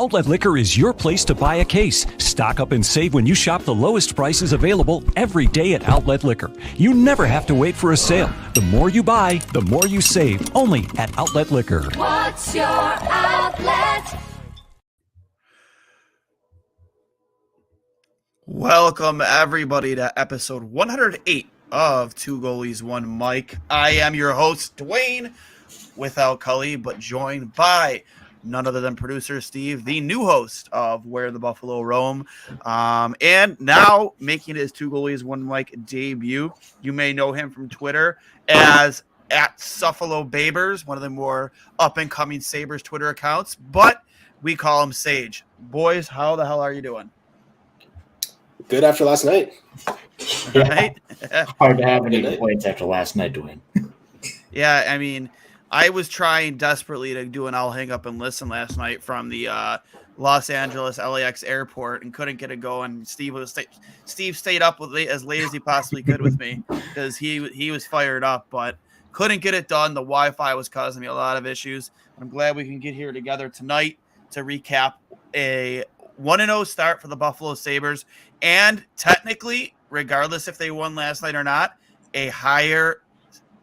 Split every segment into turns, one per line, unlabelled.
Outlet Liquor is your place to buy a case. Stock up and save when you shop the lowest prices available every day at Outlet Liquor. You never have to wait for a sale. The more you buy, the more you save. Only at Outlet Liquor.
What's your outlet?
Welcome, everybody, to episode 108 of Two Goalies, One Mic. I am your host, Duane, without Cully, but joined by none other than Producer Steve, the new host of Where the Buffalo Roam, and now making his Two Goalies, One Mic debut. You may know him from Twitter as at Suffalo Babers, one of the more up-and-coming Sabres Twitter accounts, but we call him Sage. Boys, how the hell are you doing?
Good after last night.
Right?
Hard to have any complaints after last night, Duane.
Yeah, I mean, I was trying desperately to do an I'll hang up and listen last night from the Los Angeles LAX airport and couldn't get it going. Steve stayed up as late as he possibly could with me because he was fired up, but couldn't get it done. The Wi-Fi was causing me a lot of issues. I'm glad we can get here together tonight to recap a 1-0 start for the Buffalo Sabres, and technically, regardless if they won last night or not, a higher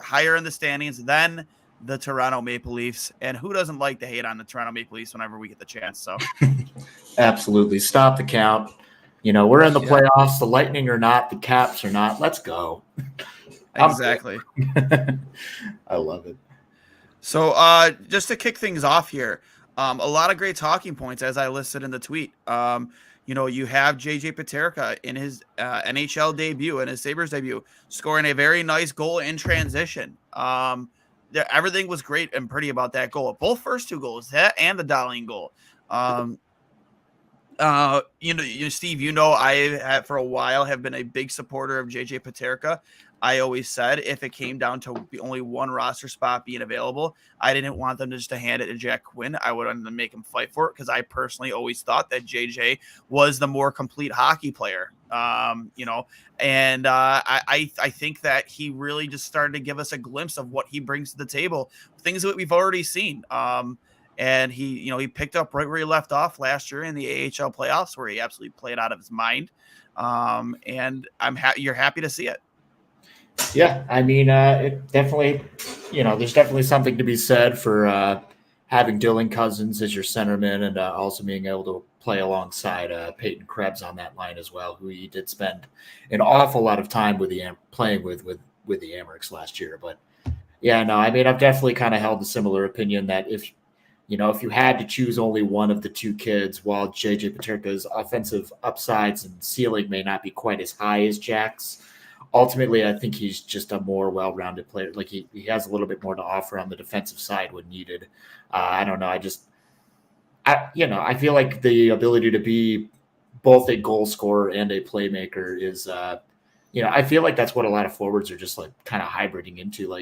in the standings than the Toronto Maple Leafs. And who doesn't like to hate on the Toronto Maple Leafs whenever we get the chance? So,
Absolutely, stop the count. You know, we're in the playoffs. The Lightning are not. The Caps are not. Let's go.
Exactly.
I love it.
So, just to kick things off here. A lot of great talking points, as I listed in the tweet. You have J.J. Peterka in his NHL debut and his Sabres debut, scoring a very nice goal in transition. Everything was great and pretty about that goal. Both first two goals, that and the Dahlin goal. Steve, I for a while have been a big supporter of J.J. Peterka. I always said if it came down to only one roster spot being available, I didn't want them to hand it to Jack Quinn. I would want them to make him fight for it because I personally always thought that JJ was the more complete hockey player. I think that he really just started to give us a glimpse of what he brings to the table, things that we've already seen. And he picked up right where he left off last year in the AHL playoffs, where he absolutely played out of his mind. And you're happy to see it.
Yeah, I mean, it definitely, there's definitely something to be said for having Dylan Cousins as your centerman and also being able to play alongside Peyton Krebs on that line as well, who he did spend an awful lot of time playing with the Amerks last year. But yeah, no, I mean, I've definitely kind of held a similar opinion that if you had to choose only one of the two kids, while J.J. Peterka's offensive upsides and ceiling may not be quite as high as Jack's, ultimately, I think he's just a more well-rounded player. Like he has a little bit more to offer on the defensive side when needed. I don't know. I feel like the ability to be both a goal scorer and a playmaker is, I feel like that's what a lot of forwards are just like kind of hybriding into,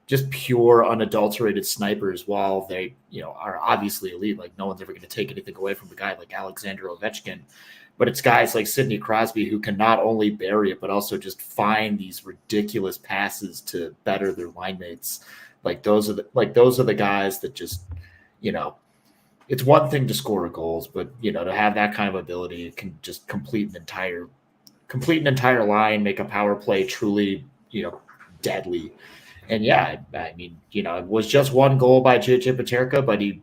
just pure unadulterated snipers while they, are obviously elite. Like no one's ever going to take anything away from a guy like Alexander Ovechkin. But it's guys like Sidney Crosby who can not only bury it, but also just find these ridiculous passes to better their line mates. Those are the guys that just, it's one thing to score goals, but to have that kind of ability can just complete an entire line, make a power play truly, deadly. And yeah, I mean, it was just one goal by J.J. Peterka, but he.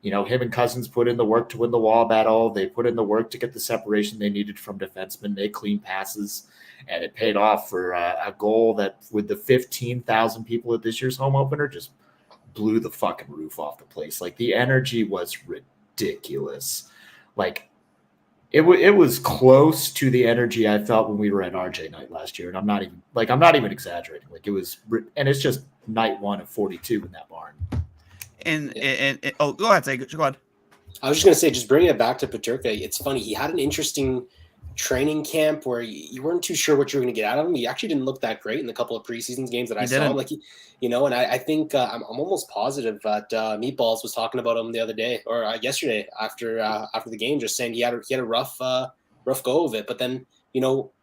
Him and Cousins put in the work to win the wall battle. They put in the work to get the separation they needed from defensemen, make clean passes, and it paid off for a goal that, with the 15,000 people at this year's home opener, just blew the fucking roof off the place. Like, the energy was ridiculous. Like, it was close to the energy I felt when we were at RJ night last year, and I'm not even exaggerating. Like, it was, and it's just night one of 42 in that barn.
And go ahead, go ahead.
I was just going to say, just bringing it back to Peterka, it's funny. He had an interesting training camp where you weren't too sure what you were going to get out of him. He actually didn't look that great in the couple of preseason games that I saw him. And I think I'm almost positive that Meatballs was talking about him the other day or yesterday after the game, just saying he had a rough go of it. But then,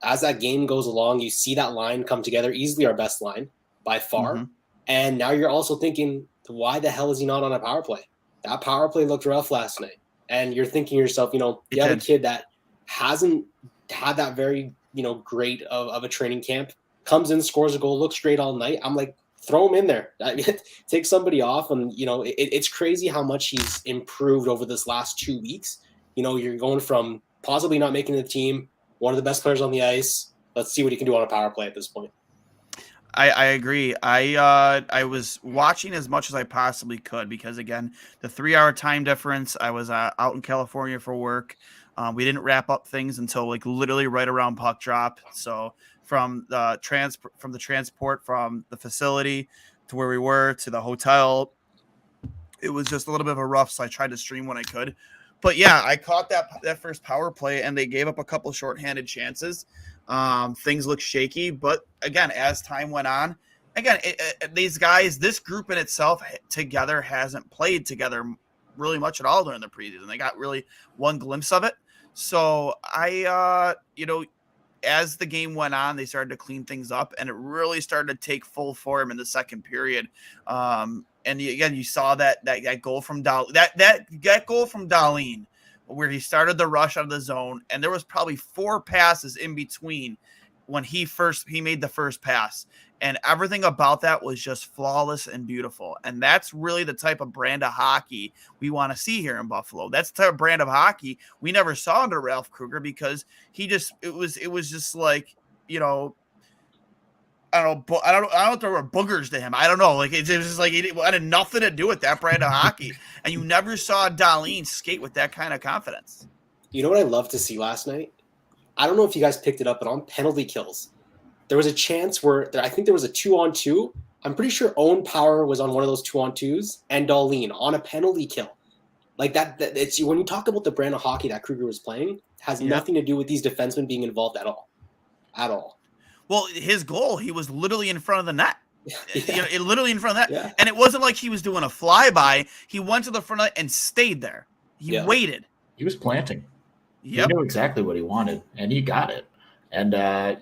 as that game goes along, you see that line come together, easily our best line by far. Mm-hmm. And now you're also thinking, why the hell is he not on a power play? That power play looked rough last night. And you're thinking to yourself, you have a kid that hasn't had that very, great of a training camp, comes in, scores a goal, looks great all night. I'm like, throw him in there. I mean, take somebody off. And, it's crazy how much he's improved over this last 2 weeks. You're going from possibly not making the team, one of the best players on the ice. Let's see what he can do on a power play at this point.
I agree. I was watching as much as I possibly could because, again, the 3-hour time difference. I was out in California for work. We didn't wrap up things until like literally right around puck drop. So from the transport from the facility to where we were to the hotel, it was just a little bit of a rough. So I tried to stream when I could. But yeah, I caught that first power play, and they gave up a couple shorthanded chances. Things look shaky, but again, as time went on, these guys, this group in itself together hasn't played together really much at all during the preseason. They got really one glimpse of it. So as the game went on, they started to clean things up, and it really started to take full form in the second period. And again, you saw that goal from that goal from Dahlin, where he started the rush out of the zone, and there was probably 4 passes in between when he made the first pass, and everything about that was just flawless and beautiful. And that's really the type of brand of hockey we want to see here in Buffalo. That's the type of brand of hockey we never saw under Ralph Kruger, because it was just like, I don't know if there were boogers to him. I don't know. Like, it was just like it had nothing to do with that brand of hockey. And you never saw Dahlin skate with that kind of confidence.
You know what I love to see last night? I don't know if you guys picked it up, but on penalty kills, there was a chance where I think there was a 2-on-2. I'm pretty sure Owen Power was on one of those 2-on-2s, and Dahlin on a penalty kill. Like that it's when you talk about the brand of hockey that Kruger was playing, has nothing to do with these defensemen being involved at all. At all.
Well, his goal, he was literally in front of the net.
Yeah.
Literally in front of that.
Yeah.
And it wasn't like he was doing a flyby. He went to the front of it and stayed there. He waited.
He was planting.
Yep.
He knew exactly what he wanted, and he got it. And,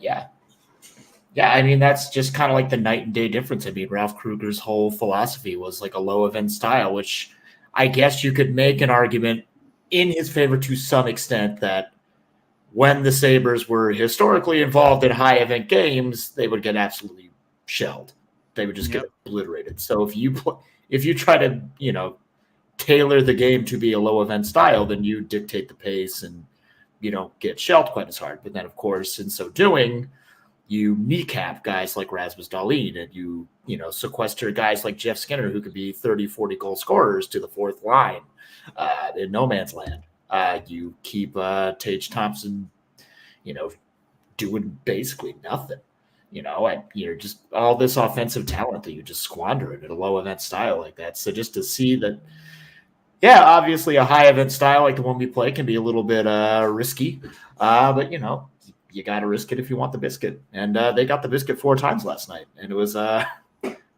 yeah, I mean, that's just kind of like the night and day difference. I mean, Ralph Kruger's whole philosophy was like a low event style, which I guess you could make an argument in his favor to some extent that when the Sabres were historically involved in high event games, they would get absolutely shelled. They would just get obliterated. So if you try to, tailor the game to be a low event style, then you dictate the pace and you don't get shelled quite as hard. But then, of course, in so doing, you kneecap guys like Rasmus Dahlin, and you sequester guys like Jeff Skinner, who could be 30, 40 goal scorers, to the fourth line in no man's land. You keep Tage Thompson, doing basically nothing, and you're just all this offensive talent that you just squander in a low event style like that. So just to see that, obviously a high event style like the one we play can be a little bit risky, but you got to risk it if you want the biscuit. And they got the biscuit 4 times last night, and it was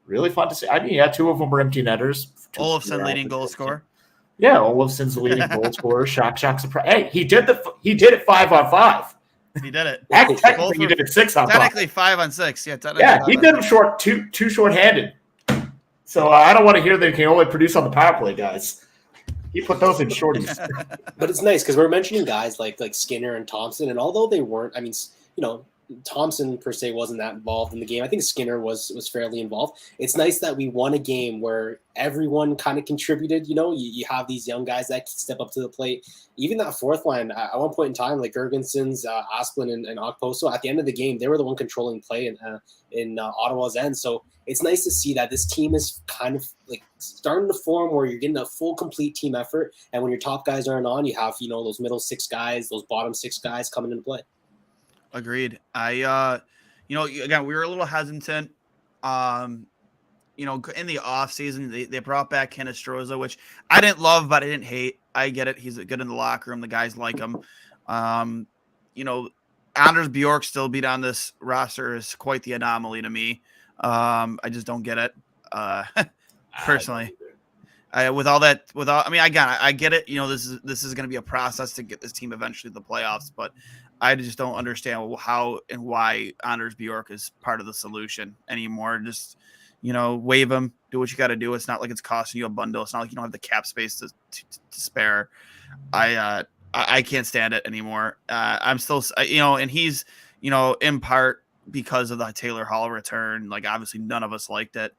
really fun to see. I mean, 2 of them were empty netters.
Olofsson leading goal scorer.
Yeah, Olofsson's the leading goal scorer. Shock, surprise. Hey, he did it 5-on-5.
He did it.
Technically, he did it 6-on-5.
Technically 5-on-6.
Yeah, he did them short, two short-handed. So I don't want to hear that he can only produce on the power play, guys. He put those in shorties.
But it's nice because we're mentioning guys like Skinner and Thompson, and although they weren't, I mean, Thompson per se wasn't that involved in the game. I think Skinner was fairly involved. It's nice that we won a game where everyone kind of contributed. You have these young guys that step up to the plate. Even that fourth line, at one point in time, like Gergensons, Asplund, and Okposo, at the end of the game, they were the one controlling play in Ottawa's end. So it's nice to see that this team is kind of like starting to form where you're getting a full, complete team effort. And when your top guys aren't on, you have, those middle 6 guys, those bottom 6 guys coming into play.
Agreed. Again, we were a little hesitant. In the off season, they brought back Hinostroza, which I didn't love, but I didn't hate. I get it. He's good in the locker room. The guys like him. Anders Bjork still beat on this roster is quite the anomaly to me. I just don't get it. Personally. I get it. This is going to be a process to get this team eventually to the playoffs, but I just don't understand how and why Anders Bjork is part of the solution anymore. Just, waive him, do what you got to do. It's not like it's costing you a bundle. It's not like you don't have the cap space to spare. I can't stand it anymore. I'm still, and he's, in part because of the Taylor Hall return. Like, obviously none of us liked it.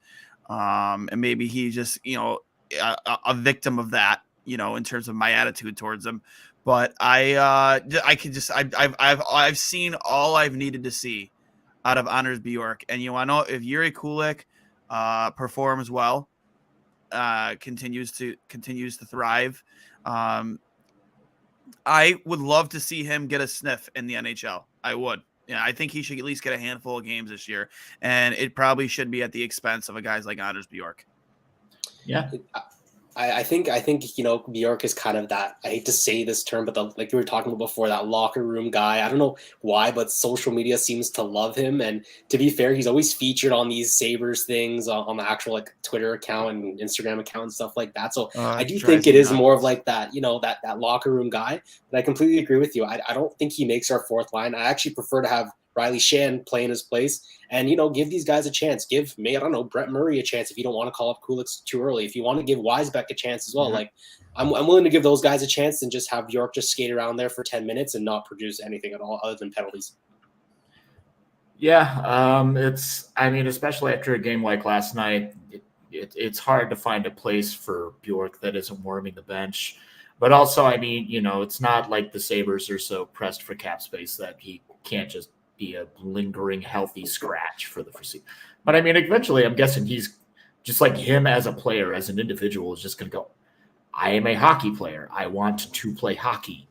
And maybe he's just, a victim of that, in terms of my attitude towards him. But I've seen all I've needed to see out of Anders Bjork. And I know if Yuri Kulik performs well, continues to thrive, I would love to see him get a sniff in the NHL. I would. Yeah, I think he should at least get a handful of games this year, and it probably should be at the expense of a guys like Anders Bjork.
Yeah.
I think Bjork is kind of that, I hate to say this term, but like we were talking about before, that locker room guy. I don't know why, but social media seems to love him. And to be fair, he's always featured on these Sabres things on the actual like Twitter account and Instagram account and stuff like that. So I do think it is more of like that, that locker room guy. But I completely agree with you. I don't think he makes our fourth line. I actually prefer to have Riley Shan play in his place and, give these guys a chance. Give Brett Murray a chance if you don't want to call up Kulik too early. If you want to give Weisbeck a chance as well, like I'm willing to give those guys a chance and just have Bjork just skate around there for 10 minutes and not produce anything at all other than penalties.
Yeah. Especially after a game like last night, it's hard to find a place for Bjork that isn't warming the bench. But also, it's not like the Sabres are so pressed for cap space that he can't just be a lingering healthy scratch for the foreseeable. But eventually I'm guessing he's just like him as a player, as an individual, is just going to go, I am a hockey player. I want to play hockey.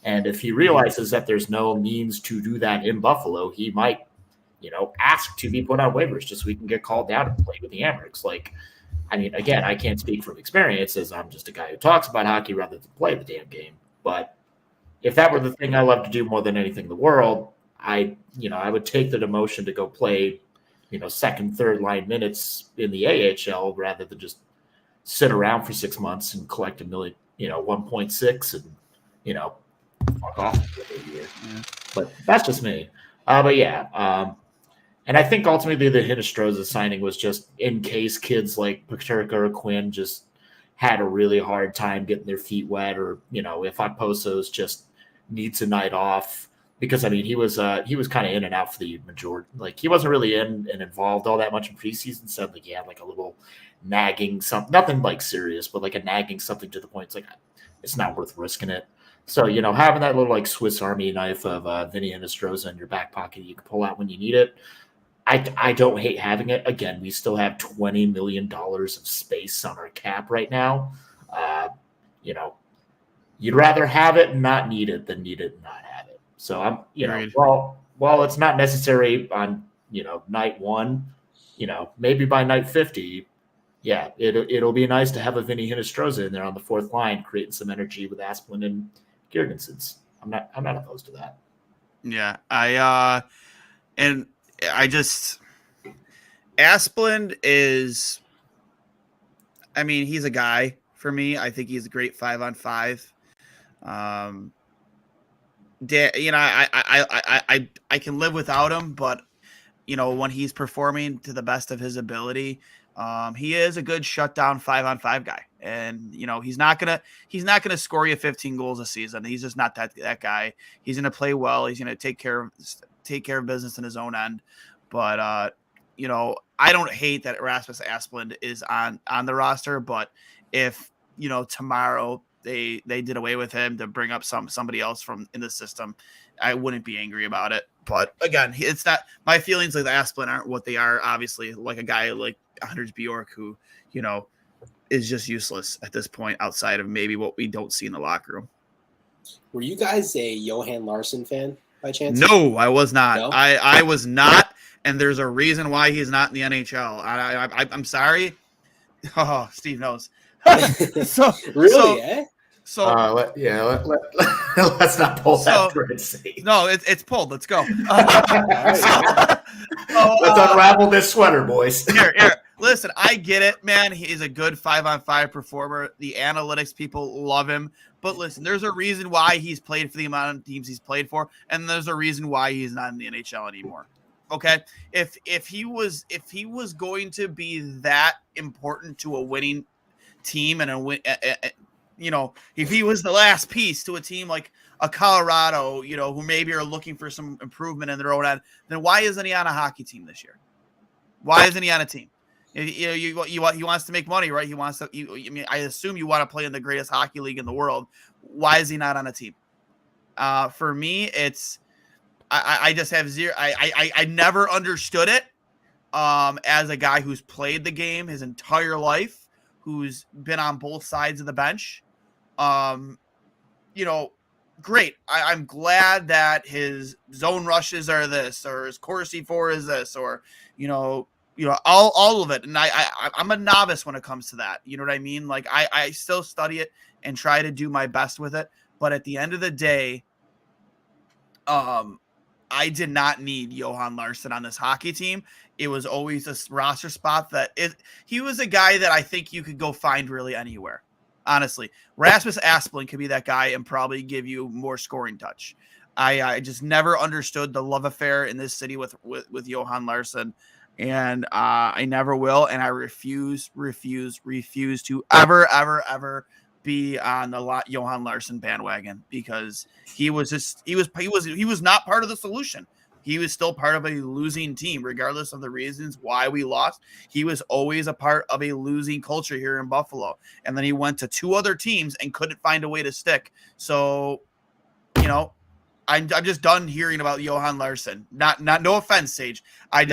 And if he realizes that there's no means to do that in Buffalo, he might, ask to be put on waivers just so he can get called down and play with the Amerks. Again, I can't speak from experience as I'm just a guy who talks about hockey rather than play the damn game. But if that were the thing I love to do more than anything in the world, I would take the demotion to go play, second, third line minutes in the AHL rather than just sit around for 6 months and collect $1 million, 1.6 and, fuck off for a year. Yeah. But that's just me. And I think ultimately the Hinostroza signing was just in case kids like Peterka or Quinn just had a really hard time getting their feet wet, or, if Okposo's just needs a night off. Because he was kind of in and out for the majority. Like, he wasn't really in and involved all that much in preseason. So he had like a little nagging something, nothing like serious, but like a nagging something to the point it's like it's not worth risking it. So having that little like Swiss Army knife of Vinny Hinostroza in your back pocket you can pull out when you need it. I don't hate having it. Again, we still have $20 million of space on our cap right now. You'd rather have it and not need it than need it and not have it. So I'm, while it's not necessary on, night one, maybe by night 50, yeah, it'll be nice to have a Vinny Hinostroza in there on the fourth line, creating some energy with Asplund and Girgensons. I'm not opposed to that.
Yeah, Asplund is, he's a guy for me. I think he's a great 5-on-5. I can live without him, but when he's performing to the best of his ability, he is a good shutdown 5-on-5 guy. And he's not gonna score you 15 goals a season. He's just not that guy. He's gonna play well. He's gonna take care of business in his own end. But I don't hate that Rasmus Asplund is on the roster. But if tomorrow they did away with him to bring up somebody else from in the system, I wouldn't be angry about it. But again, it's not, my feelings like the Asplund aren't what they are. Obviously, like a guy like Anders Bjork, who is just useless at this point outside of maybe what we don't see in the locker room.
Were you guys a Johan Larsson fan by chance?
No, I was not.
No?
I was not, and there's a reason why he's not in the NHL. I'm sorry. Oh, Steve knows.
Really?
Let's not pull that for its sake.
No, it's pulled. Let's go.
Let's unravel this sweater, boys.
Here. Listen, I get it, man. He's a good 5-on-5 performer. The analytics people love him. But listen, there's a reason why he's played for the amount of teams he's played for, and there's a reason why he's not in the NHL anymore. Okay, if he was going to be that important to a winning team and a win, if he was the last piece to a team like a Colorado, who maybe are looking for some improvement in their own end, then why isn't he on a hockey team this year? Why isn't he on a team? He wants to make money, right? He wants to. I assume you want to play in the greatest hockey league in the world. Why is he not on a team? For me, it's I just have zero. I never understood it. As a guy who's played the game his entire life, who's been on both sides of the bench, great. I'm glad that his zone rushes are this, or his Corsi 4 is this, or all of it. And I'm a novice when it comes to that. You know what I mean? Like I still study it and try to do my best with it. But at the end of the day, I did not need Johan Larsson on this hockey team. It was always a roster spot he was a guy that I think you could go find really anywhere. Honestly, Rasmus Asplund could be that guy and probably give you more scoring touch. I just never understood the love affair in this city with Johan Larsson, and I never will. And I refuse to ever be on the Johan Larsson bandwagon, because he was not part of the solution. He was still part of a losing team, regardless of the reasons why we lost. He was always a part of a losing culture here in Buffalo. And then he went to 2 other teams and couldn't find a way to stick. So, I'm just done hearing about Johan Larsson. No offense, Sage. I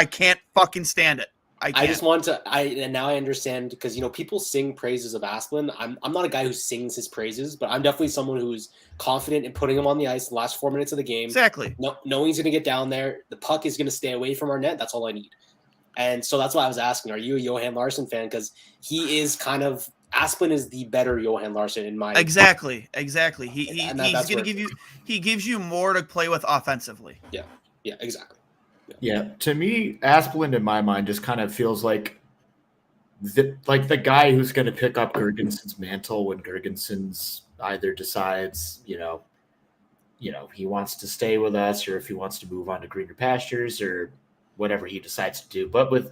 can't fucking stand it.
I just want to. And now I understand, because people sing praises of Asplund. I'm not a guy who sings his praises, but I'm definitely someone who's confident in putting him on the ice the last 4 minutes of the game.
Exactly.
Knowing he's going to get down there, the puck is going to stay away from our net. That's all I need. And so that's why I was asking: are you a Johan Larsson fan? Because he is Asplund is the better Johan Larsson in my
exactly. He's going to give you. He gives you more to play with offensively.
Yeah, exactly.
Yeah, to me, Asplund in my mind just kind of feels like the guy who's going to pick up Gergenson's mantle when Gergenson's either decides, he wants to stay with us, or if he wants to move on to greener pastures, or whatever he decides to do, but with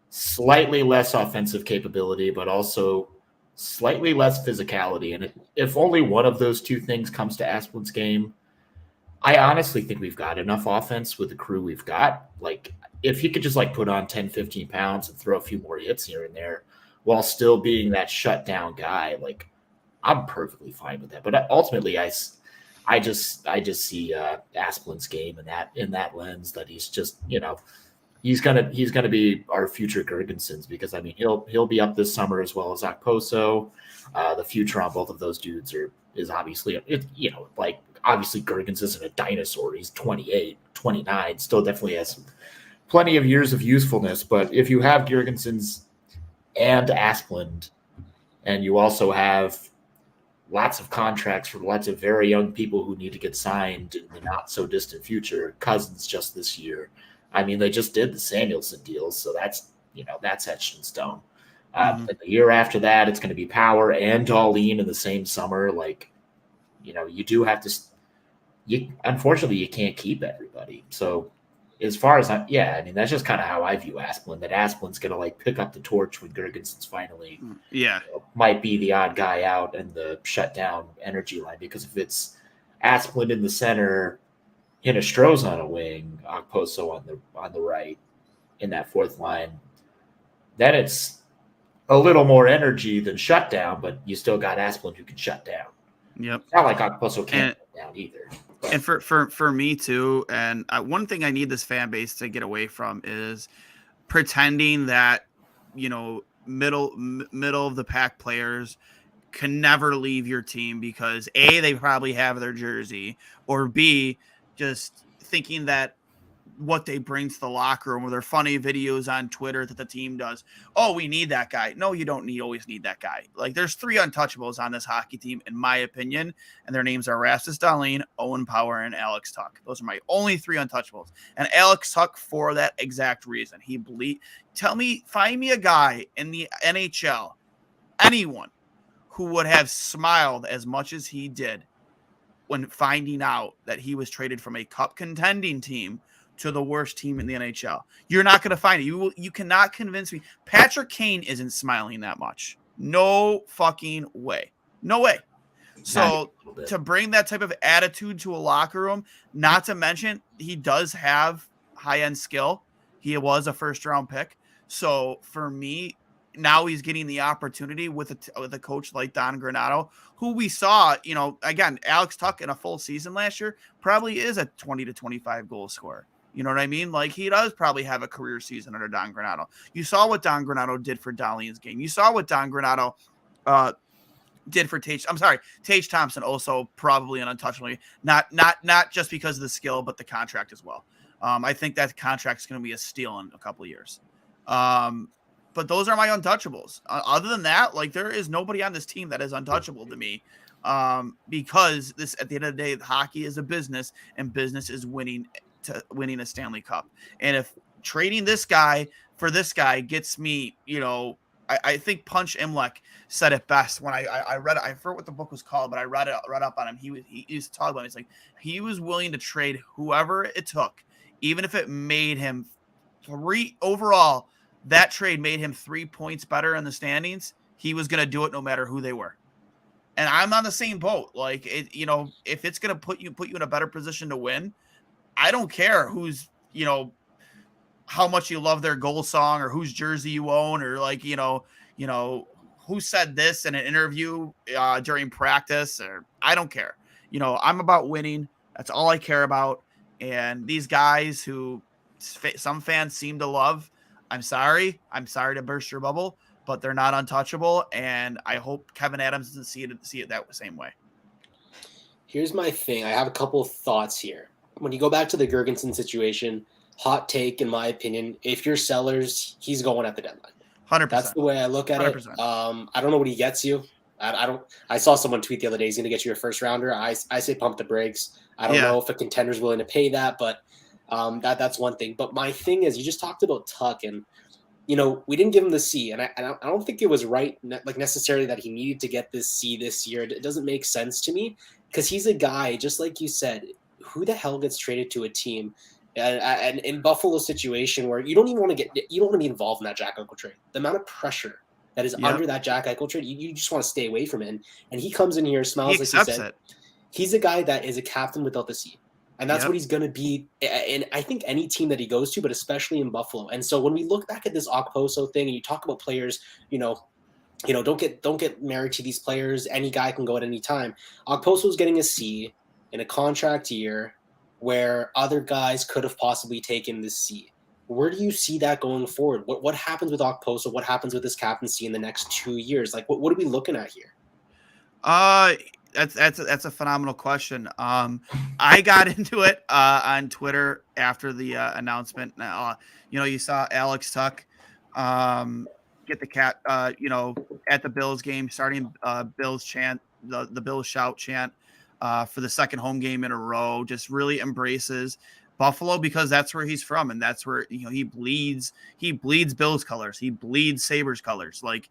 slightly less offensive capability, but also slightly less physicality. And if only one of those two things comes to Asplund's game, I honestly think we've got enough offense with the crew we've got. Like, if he could just put on 10, 15 pounds and throw a few more hits here and there while still being that shutdown guy, I'm perfectly fine with that. But ultimately, I just see Asplund's game in that lens, that he's just, he's gonna be our future Gergensons, because he'll be up this summer as well as Okposo. The future on both of those dudes is obviously obviously Gergens isn't a dinosaur. He's 28, 29, still definitely has plenty of years of usefulness. But if you have Gergensons and Asplund, and you also have lots of contracts for lots of very young people who need to get signed in the not so distant future, Cousins just this year. They just did the Samuelson deals, so that's etched in stone. And the year after that, it's going to be Power and Darlene in the same summer. You do have to. Unfortunately, you can't keep everybody. So, as far as that's just kind of how I view Asplund. That Asplund's going to pick up the torch when Gergenson's finally, might be the odd guy out in the shutdown energy line. Because if it's Asplund in the center, Hinostroza on a wing, Okposo on the right in that fourth line, then it's a little more energy than shutdown. But you still got Asplund who can shut down.
Yep.
It's not like Okposo can't shut down either.
And for me too, and one thing I need this fan base to get away from is pretending that middle of the pack players can never leave your team because A, they probably have their jersey, or B, just thinking that what they bring to the locker room, or their funny videos on Twitter that the team does. Oh, we need that guy. No, you don't always need that guy. There's 3 untouchables on this hockey team, in my opinion, and their names are Rasmus Dahlin, Owen Power, and Alex Tuck. Those are my only 3 untouchables. And Alex Tuck, for that exact reason, find me a guy in the NHL, anyone, who would have smiled as much as he did when finding out that he was traded from a cup contending team to the worst team in the NHL. You're not going to find it. You cannot convince me. Patrick Kane isn't smiling that much. No fucking way. No way. So to bring that type of attitude to a locker room, not to mention he does have high-end skill. He was a first-round pick. So for me, now he's getting the opportunity with a coach like Don Granato, who we saw, again, Alex Tuch in a full season last year probably is a 20 to 25 goal scorer. You know what I mean? Like, he does probably have a career season under Don Granato. You saw what Don Granato did for Dahlian's game. You saw what Don Granato did for Tage. I'm sorry, Tage Thompson also probably an untouchable. Not just because of the skill, but the contract as well. I think that contract is going to be a steal in a couple of years. But those are my untouchables. Other than that, like, there is nobody on this team that is untouchable to me. Because this, at the end of the day, hockey is a business, and business is winning a Stanley Cup. And if trading this guy for this guy gets me, I think Punch Imlek said it best when I read it. I forget what the book was called, but I read up on him. He used to talk about it. It's like he was willing to trade whoever it took, even if it made him overall. That trade made him 3 points better in the standings. He was going to do it no matter who they were. And I'm on the same boat. Like, if it's going to put you in a better position to win, I don't care who's, how much you love their goal song or whose jersey you own, or like, who said this in an interview during practice, or I don't care. I'm about winning. That's all I care about. And these guys who some fans seem to love, I'm sorry to burst your bubble, but they're not untouchable. And I hope Kevin Adams doesn't see it that same way.
Here's my thing. I have a couple of thoughts here. When you go back to the Gergensen situation, hot take, in my opinion, if you're sellers, he's going at the deadline.
100%.
That's the way I look at 100%. It. I don't know what he gets you. I saw someone tweet the other day, he's going to get you a first rounder. I say pump the brakes. I don't know if a contender's willing to pay that, but that's one thing. But my thing is, you just talked about Tuch, and we didn't give him the C, and I don't think it was right, like necessarily that he needed to get this C this year. It doesn't make sense to me, because he's a guy, just like you said, who the hell gets traded to a team and in Buffalo's situation where you don't want to be involved in that Jack Eichel trade. The amount of pressure that is under that Jack Eichel trade, you just want to stay away from it. And he comes in here, smiles like he said. He's a guy that is a captain without the C. And that's what he's going to be in, I think, any team that he goes to, but especially in Buffalo. And so when we look back at this Okposo thing, and you talk about players, don't get married to these players. Any guy can go at any time. Okposo's getting a C in a contract year where other guys could have possibly taken this C. Where do you see that going forward? What happens with Okposo? What happens with this captaincy in the next 2 years? Like, what are we looking at here?
That's a phenomenal question. I got into it on Twitter after the announcement. You saw Alex Tuch get the cat, at the Bills game, starting Bills chant, the Bills shout chant for the second home game in a row. Just really embraces Buffalo, because that's where he's from, and that's where he bleeds Bills colors, he bleeds Sabres colors. Like,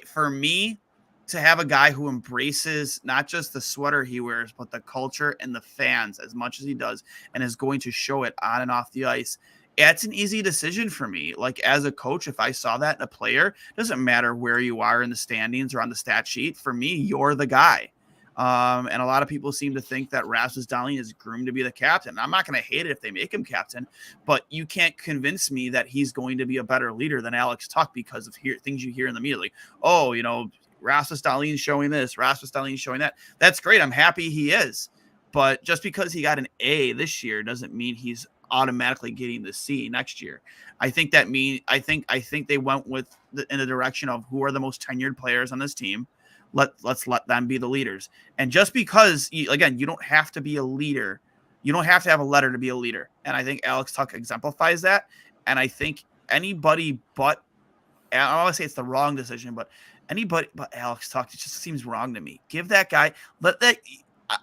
for me to have a guy who embraces not just the sweater he wears, but the culture and the fans as much as he does, and is going to show it on and off the ice, it's an easy decision for me. Like, as a coach, if I saw that in a player, doesn't matter where you are in the standings or on the stat sheet, for me, you're the guy. And a lot of people seem to think that Rasmus Dahlin is groomed to be the captain. I'm not going to hate it if they make him captain, but you can't convince me that he's going to be a better leader than Alex Tuch because of things you hear in the media. Like, Rasmus Dahlin showing this, Rasmus Dahlin showing that. That's great. I'm happy he is. But just because he got an A this year doesn't mean he's automatically getting the C next year. I think they went in the direction of who are the most tenured players on this team. Let's let them be the leaders. And just because, you don't have to be a leader. You don't have to have a letter to be a leader. And I think Alex Tuch exemplifies that. And I think anybody but, I don't want to say it's the wrong decision, but anybody but Alex Tuch, it just seems wrong to me. Give that guy,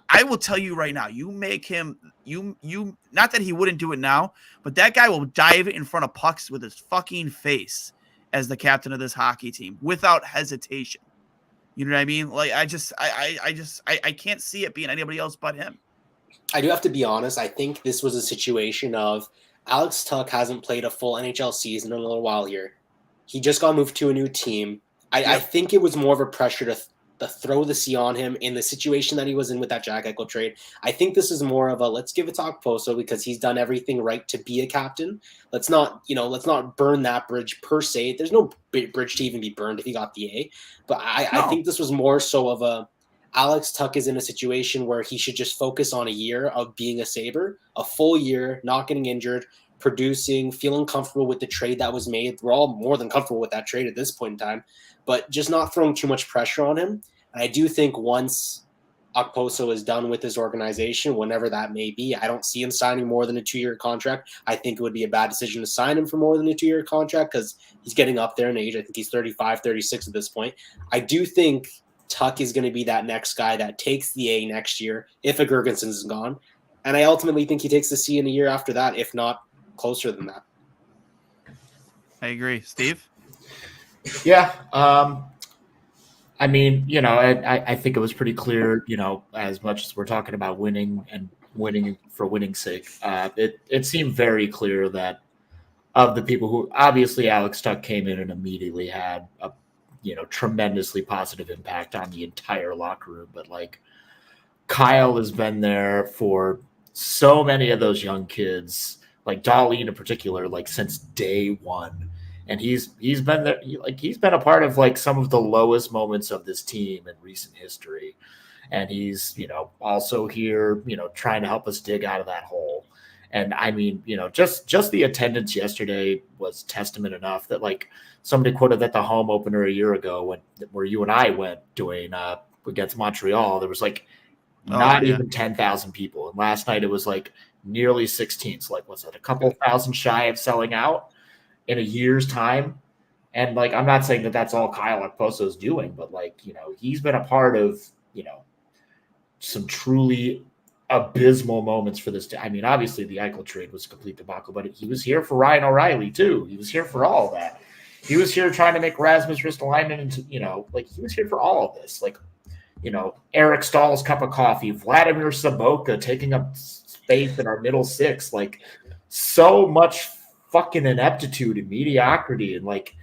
I will tell you right now, you make him, not that he wouldn't do it now, but that guy will dive in front of pucks with his fucking face as the captain of this hockey team without hesitation. You know what I mean? Like, I can't see it being anybody else but him.
I do have to be honest. I think this was a situation of Alex Tuch hasn't played a full NHL season in a little while here. He just got moved to a new team. I think it was more of a pressure to throw the C on him in the situation that he was in with that Jack Eichel trade. I think this is more of a let's give it to Okposo because he's done everything right to be a captain. Let's not burn that bridge per se. There's no bridge to even be burned if he got the A. But I think this was more so of a Alex Tuch is in a situation where he should just focus on a year of being a Sabre, a full year, not getting injured, producing, feeling comfortable with the trade that was made. We're all more than comfortable with that trade at this point in time, but just not throwing too much pressure on him. And I do think once Okposo is done with his organization, whenever that may be, I don't see him signing more than a 2-year contract. I think it would be a bad decision to sign him for more than a 2-year contract because he's getting up there in age. I think he's 35, 36 at this point. I do think Tuch is going to be that next guy that takes the A next year if a Girgensons is gone. And I ultimately think he takes the C in a year after that, if not closer than that.
I agree. Steve?
Yeah. I mean, I think it was pretty clear, as much as we're talking about winning and winning for winning's sake, it seemed very clear that of the people who obviously Alex Tuch came in and immediately had a tremendously positive impact on the entire locker room. But like Kyle has been there for so many of those young kids, like Darlene in particular, like since day one. And he's been there, he's been a part of like some of the lowest moments of this team in recent history. And he's, also here, trying to help us dig out of that hole. And I mean, just the attendance yesterday was testament enough that like somebody quoted that the home opener a year ago where you and I went doing against Montreal, there was like even 10,000 people. And last night it was like nearly 16. So like, was it a couple thousand shy of selling out in a year's time? And like, I'm not saying that that's all Kyle Okposo is doing, but like, he's been a part of, some truly abysmal moments for this. I mean, obviously the Eichel trade was a complete debacle, but he was here for Ryan O'Reilly too. He was here for all of that. He was here trying to make Rasmus Ristolainen into, he was here for all of this. Like, Eric Stahl's cup of coffee, Vladimir Sobotka taking up space in our middle six, like so much fucking ineptitude and mediocrity. And like,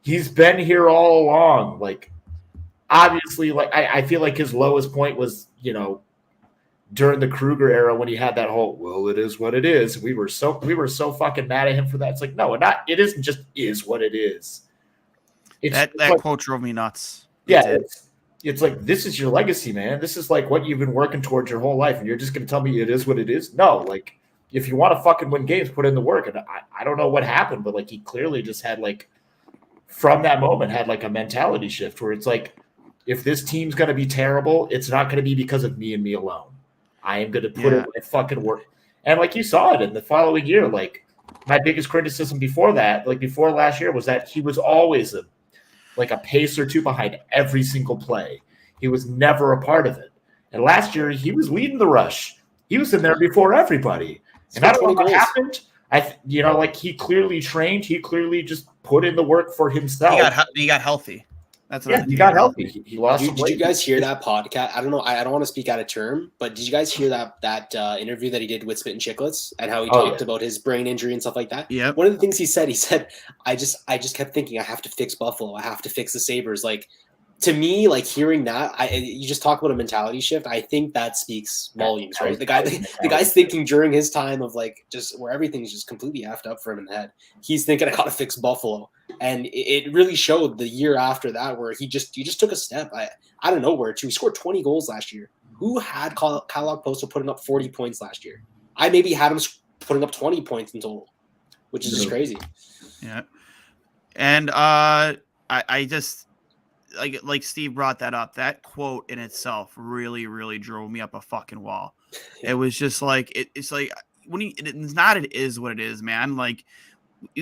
he's been here all along. Like, obviously, like I feel like his lowest point was, during the Kruger era when he had that whole, well, it is what it is. We were so fucking mad at him for that. It's like, no, it isn't just is what it is.
That
like,
quote drove me nuts.
Yeah. It's like, this is your legacy, man. This is like what you've been working towards your whole life. And you're just going to tell me it is what it is? No, like if you want to fucking win games, put in the work. And I don't know what happened, but like, he clearly just had like, from that moment had like a mentality shift where it's like, if this team's going to be terrible, it's not going to be because of me and me alone. I am going to put in my fucking work. And like you saw it in the following year, like my biggest criticism before that, like before last year, was that he was always a pace or two behind every single play. He was never a part of it. And last year he was leading the rush. He was in there before everybody. And I don't know what happened. He clearly trained. He clearly just put in the work for himself.
He got healthy. That's what
he got healthy. He lost.
Did you guys hear that podcast? I don't know. I don't want to speak out of term, but did you guys hear that interview that he did with Spit and Chicklets and how he talked about his brain injury and stuff like that?
Yeah.
One of the things he said, I just kept thinking, I have to fix Buffalo. I have to fix the Sabres. Like, to me, like hearing that, you just talk about a mentality shift. I think that speaks volumes, right? The guy's thinking during his time of like just where everything's just completely effed up for him in the head. He's thinking, I gotta fix Buffalo, and it really showed the year after that where he just took a step. I don't know where to. He scored 20 goals last year. Who had Kyle Okposo putting up 40 points last year? I maybe had him putting up 20 points in total, which is just crazy.
Yeah, and I just. Like Steve brought that up, that quote in itself really, really drove me up a fucking wall. It was just like, it's like it's not, it is what it is, man. Like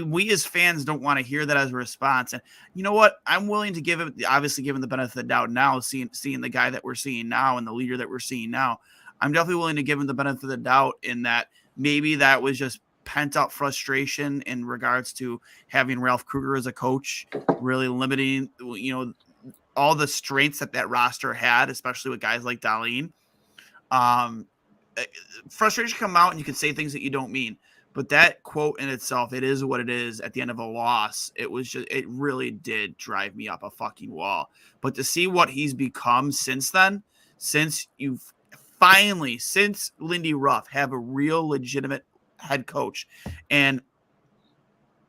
we as fans don't want to hear that as a response. And you know what? I'm willing to give him, obviously given the benefit of the doubt now, seeing the guy that we're seeing now and the leader that we're seeing now, I'm definitely willing to give him the benefit of the doubt in that maybe that was just pent up frustration in regards to having Ralph Kruger as a coach, really limiting, all the strengths that roster had, especially with guys like Darlene. frustration come out and you can say things that you don't mean. But that quote in itself, it is what it is at the end of a loss. It really did drive me up a fucking wall. But to see what he's become since then, since Lindy Ruff have a real legitimate head coach. And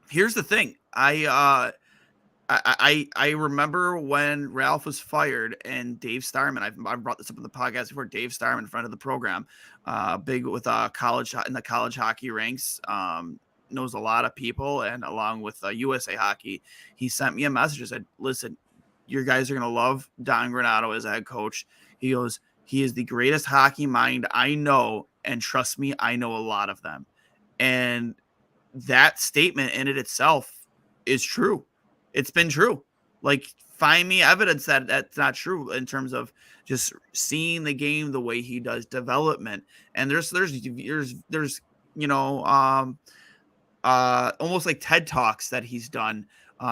here's the thing. I remember when Ralph was fired and Dave Starman, I brought this up in the podcast before, Dave Starman, friend of the program, big with college in the college hockey ranks, knows a lot of people, and along with USA Hockey, he sent me a message and said, listen, your guys are going to love Don Granato as a head coach. He goes, he is the greatest hockey mind I know, and trust me, I know a lot of them. And that statement in it itself is true. It's been true. Like, find me evidence that that's not true in terms of just seeing the game the way he does, development. And there's almost like TED Talks that he's done.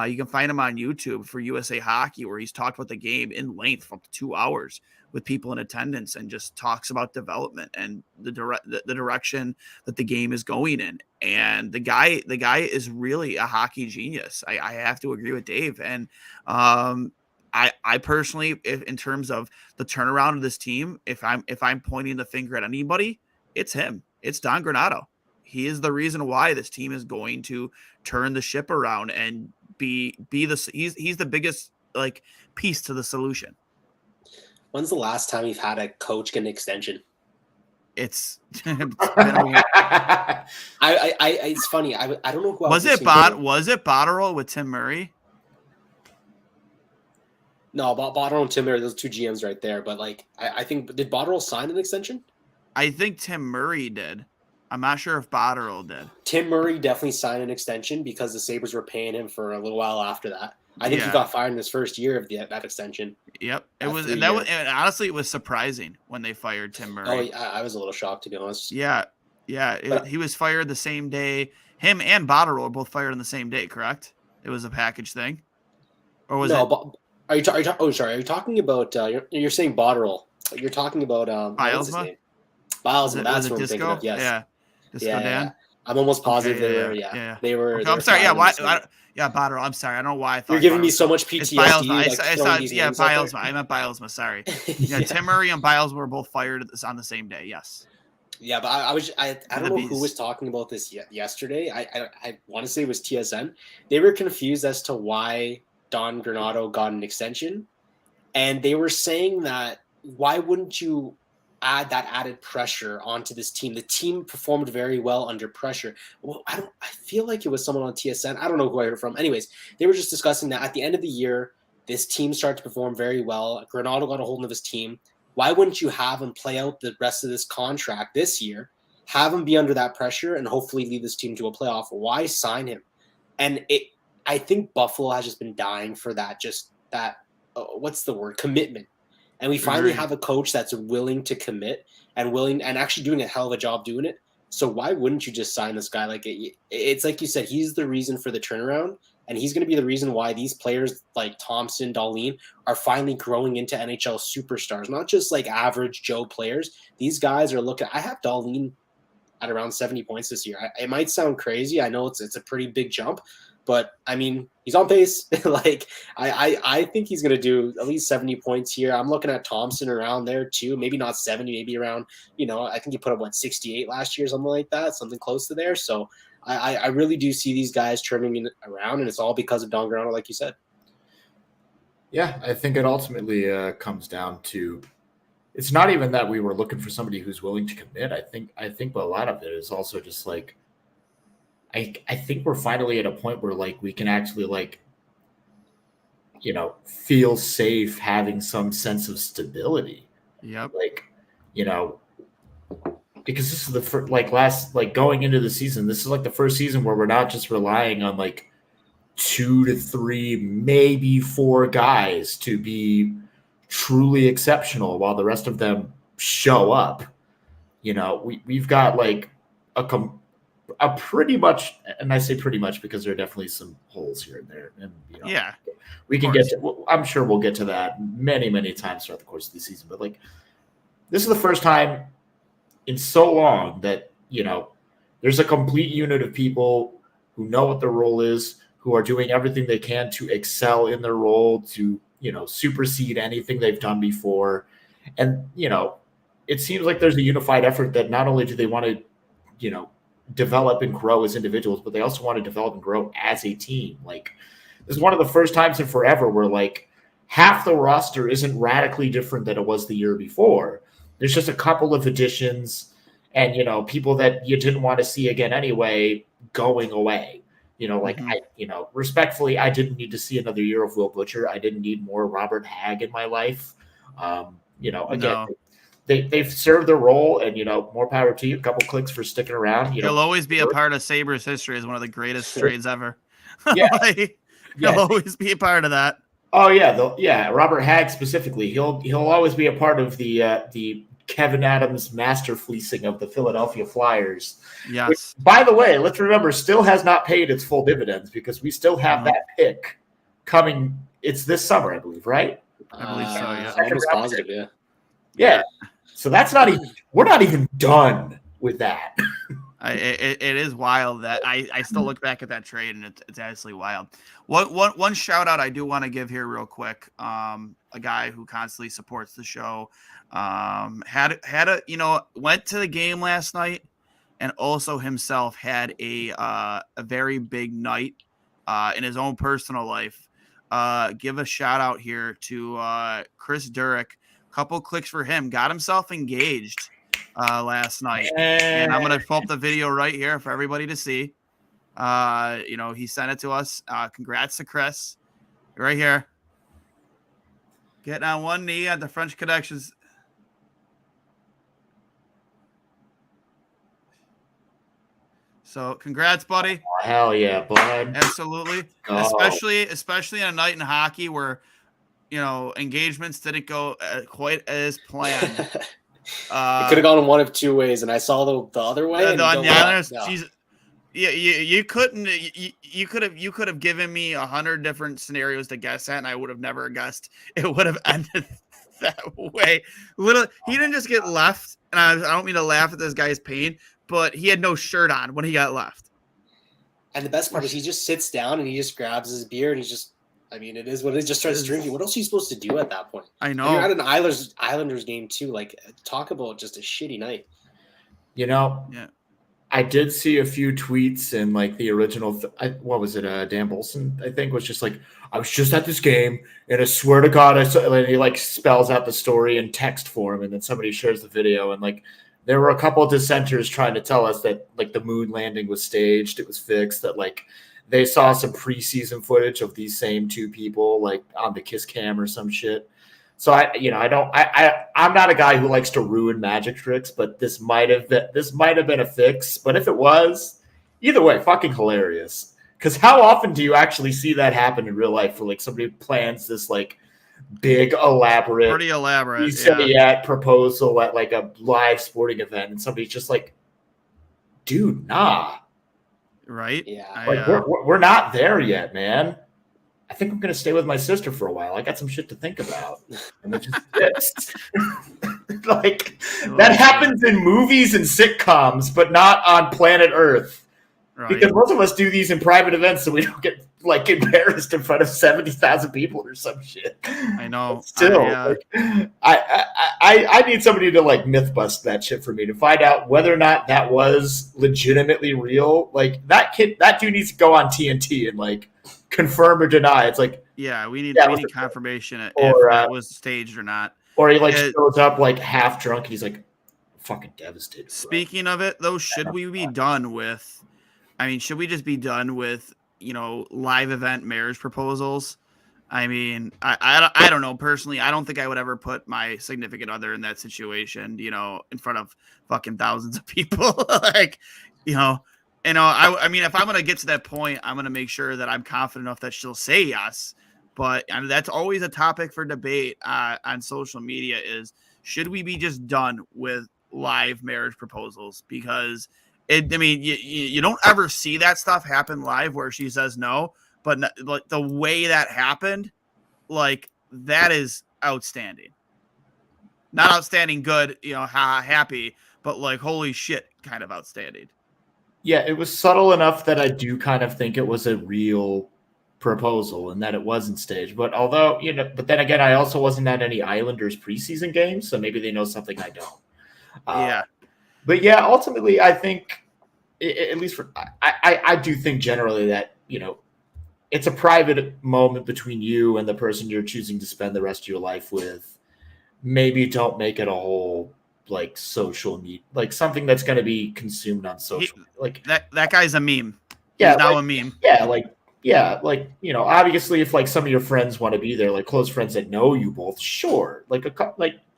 You can find him on YouTube for USA Hockey, where he's talked about the game in length for up to 2 hours with people in attendance, and just talks about development and the direction that the game is going in. And the guy is really a hockey genius. I have to agree with Dave. And I personally, in terms of the turnaround of this team, if I'm pointing the finger at anybody, it's him. It's Don Granato. He is the reason why this team is going to turn the ship around and he's the biggest like piece to the solution.
When's the last time you've had a coach get an extension?
It's been a while.
It's funny. I don't know who
was it. Botterill with Tim Murray?
No, Botterill and Tim Murray, those two GMs right there. But like, I think, did Botterill sign an extension?
I think Tim Murray did. I'm not sure if Botterill did.
Tim Murray definitely signed an extension because the Sabres were paying him for a little while after that. I think he got fired in his first year of that extension.
Yep, and honestly, it was surprising when they fired Tim Murray.
Oh, yeah, I was a little shocked, to be honest.
Yeah. He was fired the same day. Him and Botterill were both fired on the same day, correct? It was a package thing, or was it?
Are you talking about? You're saying Botterill. You're talking about
Bilesma.
Bilesma. That's what I'm thinking of. Yes.
Yeah. Disco Dan.
Yeah. I'm almost positive they were.
Okay, I'm sorry. Yeah, Botterill. I'm sorry. I don't know why I thought
you're giving me so much PTSD.
Bilesma. I meant Bilesma. Sorry. Yeah, Tim Murray and Bilesma were both fired on the same day. Yes.
Yeah, but I don't know who was talking about this yesterday. I want to say it was TSN. They were confused as to why Don Granato got an extension, and they were saying that why wouldn't you add that added pressure onto this team? The team performed very well under pressure. Well, I feel like it was someone on TSN. I don't know who I heard it from. Anyways, they were just discussing that at the end of the year, this team started to perform very well. Granato got a hold of his team. Why wouldn't you have him play out the rest of this contract this year, have him be under that pressure, and hopefully lead this team to a playoff? Why sign him? And I think Buffalo has just been dying for that, what's the word? Commitment. And we finally have a coach that's willing to commit and actually doing a hell of a job doing it. So why wouldn't you just sign this guy? Like it's like you said, he's the reason for the turnaround, and he's going to be the reason why these players like Thompson, Dahlin are finally growing into NHL superstars, not just like average Joe players. These guys are looking. I have Dahlin at around 70 points this year. It might sound crazy. I know it's a pretty big jump. But I mean, he's on pace. Like I think he's going to do at least 70 points here. I'm looking at Thompson around there too. Maybe not 70, maybe around, I think he put up 68 last year, something like that, something close to there. So I really do see these guys turning around, and it's all because of Don Granato, like you said.
Yeah, I think it ultimately comes down to, it's not even that we were looking for somebody who's willing to commit. I think a lot of it is also just like, I think we're finally at a point where like we can actually like, feel safe having some sense of stability.
Yep.
Like, because this is the first, going into the season, this is like the first season where we're not just relying on like 2 to 3, maybe 4 guys to be truly exceptional while the rest of them show up. We've got like a pretty much, and I say pretty much because there are definitely some holes here and there, and we can get to, I'm sure we'll get to that many, many times throughout the course of the season, but like this is the first time in so long that, there's a complete unit of people who know what their role is, who are doing everything they can to excel in their role, to, supersede anything they've done before. And, it seems like there's a unified effort that not only do they want to, develop and grow as individuals, but they also want to develop and grow as a team. Like, this is one of the first times in forever where like half the roster isn't radically different than it was the year before. There's just a couple of additions and, people that you didn't want to see again anyway, going away. Respectfully, I didn't need to see another year of Will Butcher. I didn't need more Robert Hagg in my life. Again,
No.
They've served their role, and more power to you. A couple clicks for sticking around.
He'll always be a part of Sabres history as one of the greatest trades ever.
Yeah,
He'll always be a part of that.
Oh yeah, Robert Hagg specifically. He'll always be a part of the Kevin Adams master fleecing of the Philadelphia Flyers.
Yes.
Which, by the way, let's remember, still has not paid its full dividends because we still have that pick coming. It's this summer, I believe, right?
I believe so. Yeah.
Almost positive. Yeah.
Yeah. So that's not even. We're not even done with that.
It is wild that I still look back at that trade and it's absolutely wild. One shout out I do want to give here real quick. A guy who constantly supports the show, went to the game last night and also himself had a very big night in his own personal life. Give a shout out here to Chris Durick. Couple clicks for him. Got himself engaged last night, and I'm gonna pull up the video right here for everybody to see. He sent it to us. Congrats to Chris, right here. Getting on one knee at the French Connections. So congrats, buddy.
Oh, hell yeah, bud.
Absolutely. Oh. Especially on a night in hockey where engagements didn't go quite as planned.
It could have gone in one of two ways, and I saw the other way.
You couldn't. You could have given me 100 different scenarios to guess at, and I would have never guessed it would have ended that way. He didn't just get left, and I don't mean to laugh at this guy's pain, but he had no shirt on when he got left.
And the best part is he just sits down and he just grabs his beer and he's just. I mean, it is what it is. Just starts drinking. What else are you supposed to do at that point?
I know.
And you're at an Islanders game too. Like, talk about just a shitty night.
Yeah. I did see a few tweets and like the original. What was it? Dan Bolson, I think, was just like, I was just at this game and I swear to God, and he like spells out the story in text form, and then somebody shares the video, and like there were a couple of dissenters trying to tell us that like the moon landing was staged, it was fixed, that like. They saw some preseason footage of these same two people, like on the kiss cam or some shit. So I'm not a guy who likes to ruin magic tricks, but this might have been a fix. But if it was, either way, fucking hilarious. Because how often do you actually see that happen in real life? Where like somebody plans this like big,
pretty elaborate,
proposal at like a live sporting event, and somebody's just like, dude, nah.
Right?
Yeah. We're not there yet, man. I think I'm going to stay with my sister for a while. I got some shit to think about. And it just like that happens in movies and sitcoms, but not on planet Earth. Right. Because most of us do these in private events so we don't get like embarrassed in front of 70,000 people or some shit.
I know.
But still, I need somebody to like myth bust that shit for me to find out whether or not that was legitimately real. Like that dude needs to go on TNT and like confirm or deny. It's like,
we need confirmation if that was staged or not.
Or he like shows up like half drunk and he's like fucking devastated.
Speaking of it though, should we be done with? I mean, should we just be done with, live event marriage proposals? I mean, I don't know. Personally, I don't think I would ever put my significant other in that situation, in front of fucking thousands of people. Like, I mean, if I'm going to get to that point, I'm going to make sure that I'm confident enough that she'll say yes. But that's always a topic for debate on social media is, should we be just done with live marriage proposals? Because you don't ever see that stuff happen live where she says no, but the way that happened, like that is outstanding. Not outstanding good, happy, but like holy shit, kind of outstanding.
Yeah, it was subtle enough that I do kind of think it was a real proposal and that it wasn't staged. But although, but then again, I also wasn't at any Islanders preseason games, so maybe they know something I don't.
Yeah.
But yeah, ultimately, I think, at least I do think generally that, it's a private moment between you and the person you're choosing to spend the rest of your life with. Maybe don't make it a whole like social media, like something that's going to be consumed on social. Like
that guy's a meme.
Yeah,
he's now a meme.
Obviously, if like some of your friends want to be there, like close friends that know you both, sure, like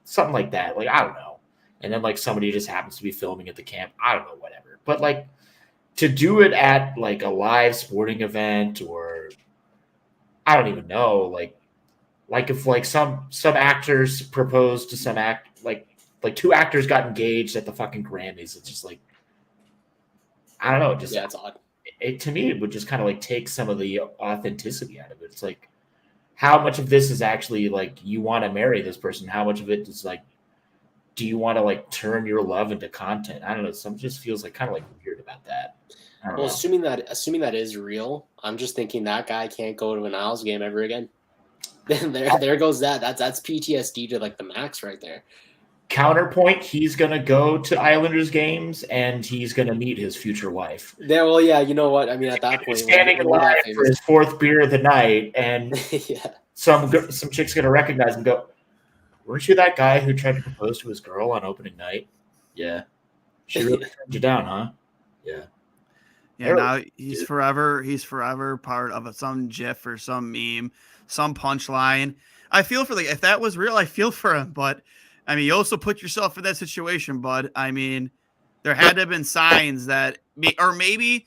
something like that. Like I don't know, and then like somebody just happens to be filming at the camp. I don't know, whatever. But like to do it at like a live sporting event, or I don't even know, like if like some actors proposed to some like two actors got engaged at the fucking Grammys. It's just like, I don't know. Just
it's odd.
To me, it would just kind of like take some of the authenticity out of it. It's like, how much of this is actually like you want to marry this person? How much of it is like, do you want to like turn your love into content? I don't know. Some just feels like kind of like weird about that.
Well, assuming that is real, I'm just thinking that guy can't go to an Isles game ever again. Then there goes that. That's PTSD to like the max right there.
Counterpoint, he's going to go to Islanders games and he's going to meet his future wife.
Yeah, well, yeah, you know what? I mean, at that point,
standing in line for his fourth beer of the night, and
yeah.
some chick's going to recognize him and go, weren't you that guy who tried to propose to his girl on opening night? Yeah. She really turned you down, huh? Yeah.
Yeah, now he's forever part of some GIF or some meme, some punchline. I feel for if that was real, I feel for him, but I mean, you also put yourself in that situation, bud. I mean, there had to have been signs that, or maybe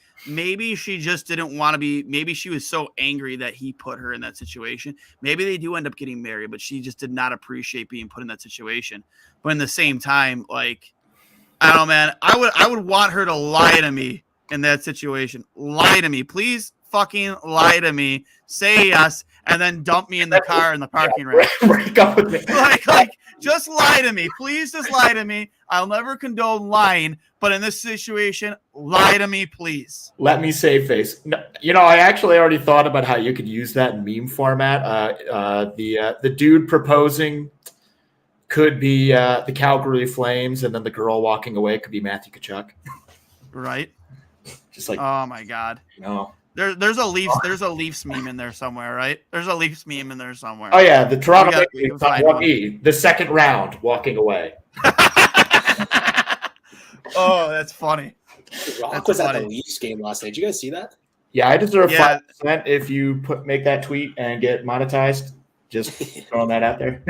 she just didn't want to be, maybe she was so angry that he put her in that situation. Maybe they do end up getting married, but she just did not appreciate being put in that situation. But in the same time, like, I don't know, man, I would want her to lie to me in that situation. Lie to me. Please fucking lie to me. Say yes, and then dump me in the car in the parking lot.
Break up with me.
Like, just lie to me. Please just lie to me. I'll never condone lying, but in this situation, lie to me, please.
Let me save face. No, I actually already thought about how you could use that in meme format. The dude proposing could be the Calgary Flames, and then the girl walking away could be Matthew Tkachuk.
Right.
Just like,
oh my God. There's a Leafs meme in there somewhere, right? There's a Leafs meme in there somewhere.
Oh yeah, the Toronto the second round walking away.
Oh, that's funny.
Rock was at the Leafs game last night. Did you guys see that?
Yeah, I deserve 5% if you make that tweet and get monetized. Just throwing that out there.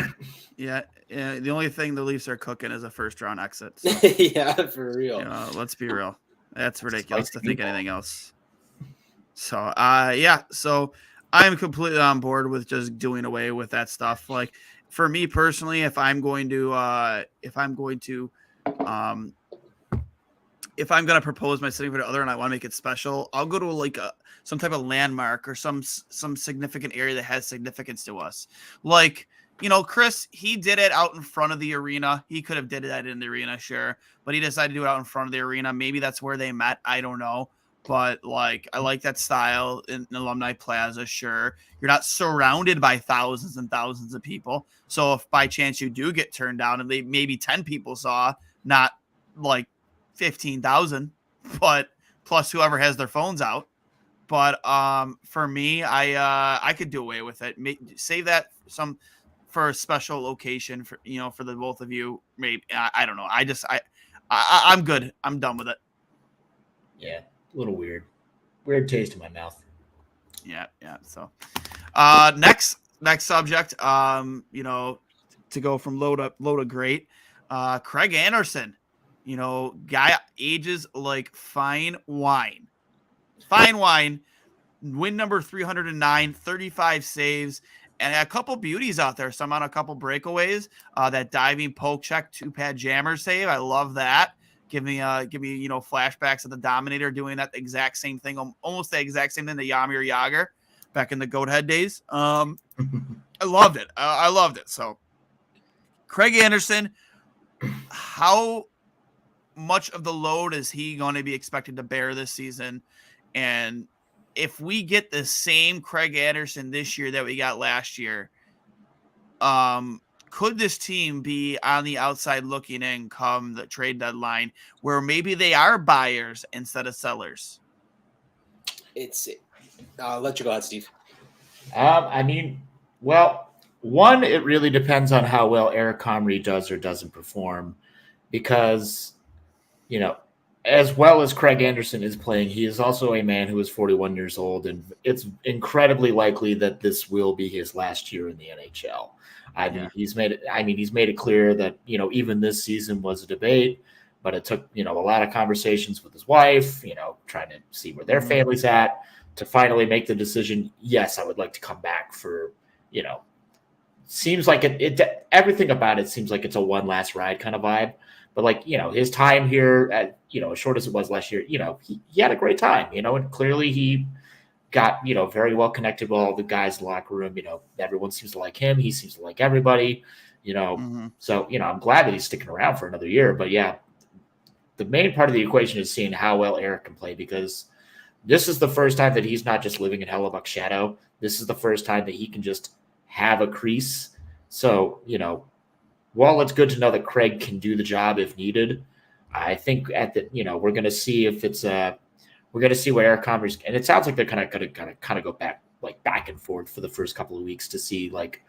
Yeah, the only thing the Leafs are cooking is a first round exit. So.
Yeah, for real.
Let's be real. That's ridiculous to think anything else. So, so I'm completely on board with just doing away with that stuff. Like for me personally, if I'm going to propose my significant other and I want to make it special, I'll go to like some type of landmark or some significant area that has significance to us. Like, Chris, he did it out in front of the arena. He could have did that in the arena, sure, but he decided to do it out in front of the arena. Maybe that's where they met. I don't know. But like, I like that style in Alumni Plaza. Sure. You're not surrounded by thousands and thousands of people. So if by chance you do get turned down and maybe 10 people saw, not like 15,000, but plus whoever has their phones out. But for me, I could do away with it. Save that for a special location for the both of you. Maybe I don't know. I'm good. I'm done with it.
Yeah, a little weird taste in my mouth.
Yeah. So next subject. To go from low to great. Craig Anderson. Guy ages like fine wine. Win number 309, 35 saves, and a couple beauties out there. Some on a couple breakaways. That diving poke check 2-pad jammer save. I love that. Give me flashbacks of the Dominator doing that exact same thing, almost the exact same thing that Jaromir Jagr back in the Goathead days. I loved it. I loved it. So Craig Anderson, how much of the load is he going to be expected to bear this season? And if we get the same Craig Anderson this year that we got last year, could this team be on the outside looking in come the trade deadline where maybe they are buyers instead of sellers?
I'll let you go ahead, Steve.
I mean, well, one, it really depends on how well Eric Comrie does or doesn't perform, because, you know, as well as Craig Anderson is playing, he is also a man who is 41 years old, and it's incredibly likely that this will be his last year in the NHL. He's made it clear that, you know, even this season was a debate, but it took, you know, a lot of conversations with his wife, you know, trying to see where their family's at to finally make the decision. Yes, I would like to come back for, you know, seems like it everything about it seems like it's a one last ride kind of vibe. But, like, you know, his time here, at, you know, as short as it was last year, you know, he had a great time, you know, and clearly he got, you know, very well connected with all the guys in the locker room. You know, everyone seems to like him. He seems to like everybody, you know. So, you know, I'm glad that he's sticking around for another year. But, yeah, the main part of the equation is seeing how well Eric can play, because this is the first time that he's not just living in Hellebuck's shadow. This is the first time that he can just have a crease. So, you know, while it's good to know that Craig can do the job if needed, I think we're going to see if it's we're going to see where Eric Comrie's, and it sounds like they're kind of go back and forth for the first couple of weeks to see like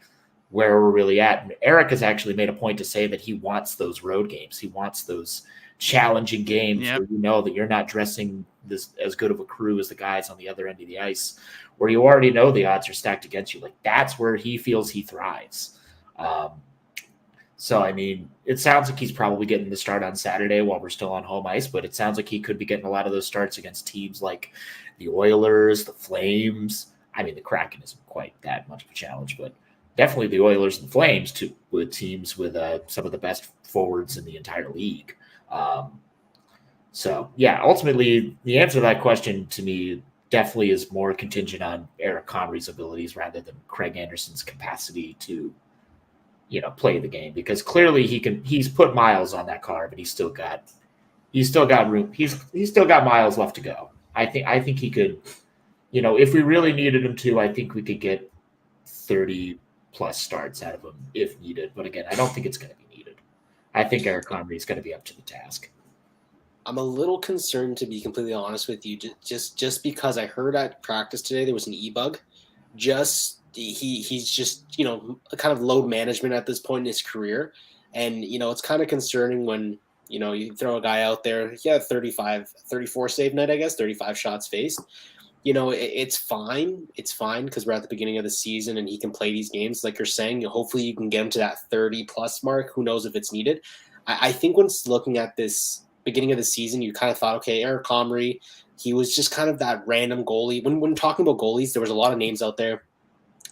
where we're really at. And Eric has actually made a point to say that he wants those road games. He wants those challenging games where you know that you're not dressing this as good of a crew as the guys on the other end of the ice, where you already know the odds are stacked against you. Like, that's where he feels he thrives. So, I mean, it sounds like he's probably getting the start on Saturday while we're still on home ice, but it sounds like he could be getting a lot of those starts against teams like the Oilers, the Flames. I mean, the Kraken isn't quite that much of a challenge, but definitely the Oilers and Flames with teams with some of the best forwards in the entire league. So, yeah, ultimately, the answer to that question to me definitely is more contingent on Eric Comrie's abilities rather than Craig Anderson's capacity to, you know, play the game, because clearly he's put miles on that car, but he's still got room. He's still got miles left to go. I think he could, you know, if we really needed him to, I think we could get 30 plus starts out of him if needed. But again, I don't think it's going to be needed. I think Eric Comrie is going to be up to the task.
I'm a little concerned, to be completely honest with you, just because I heard at practice today there was an e-bug. He's just, you know, a kind of load management at this point in his career. And, you know, it's kind of concerning when, you know, you throw a guy out there, he had 34 save night, I guess, 35 shots faced. You know, it's fine. It's fine because we're at the beginning of the season and he can play these games. Like you're saying, hopefully you can get him to that 30-plus mark. Who knows if it's needed. I think when looking at this beginning of the season, you kind of thought, okay, Eric Comrie, he was just kind of that random goalie. When talking about goalies, there was a lot of names out there.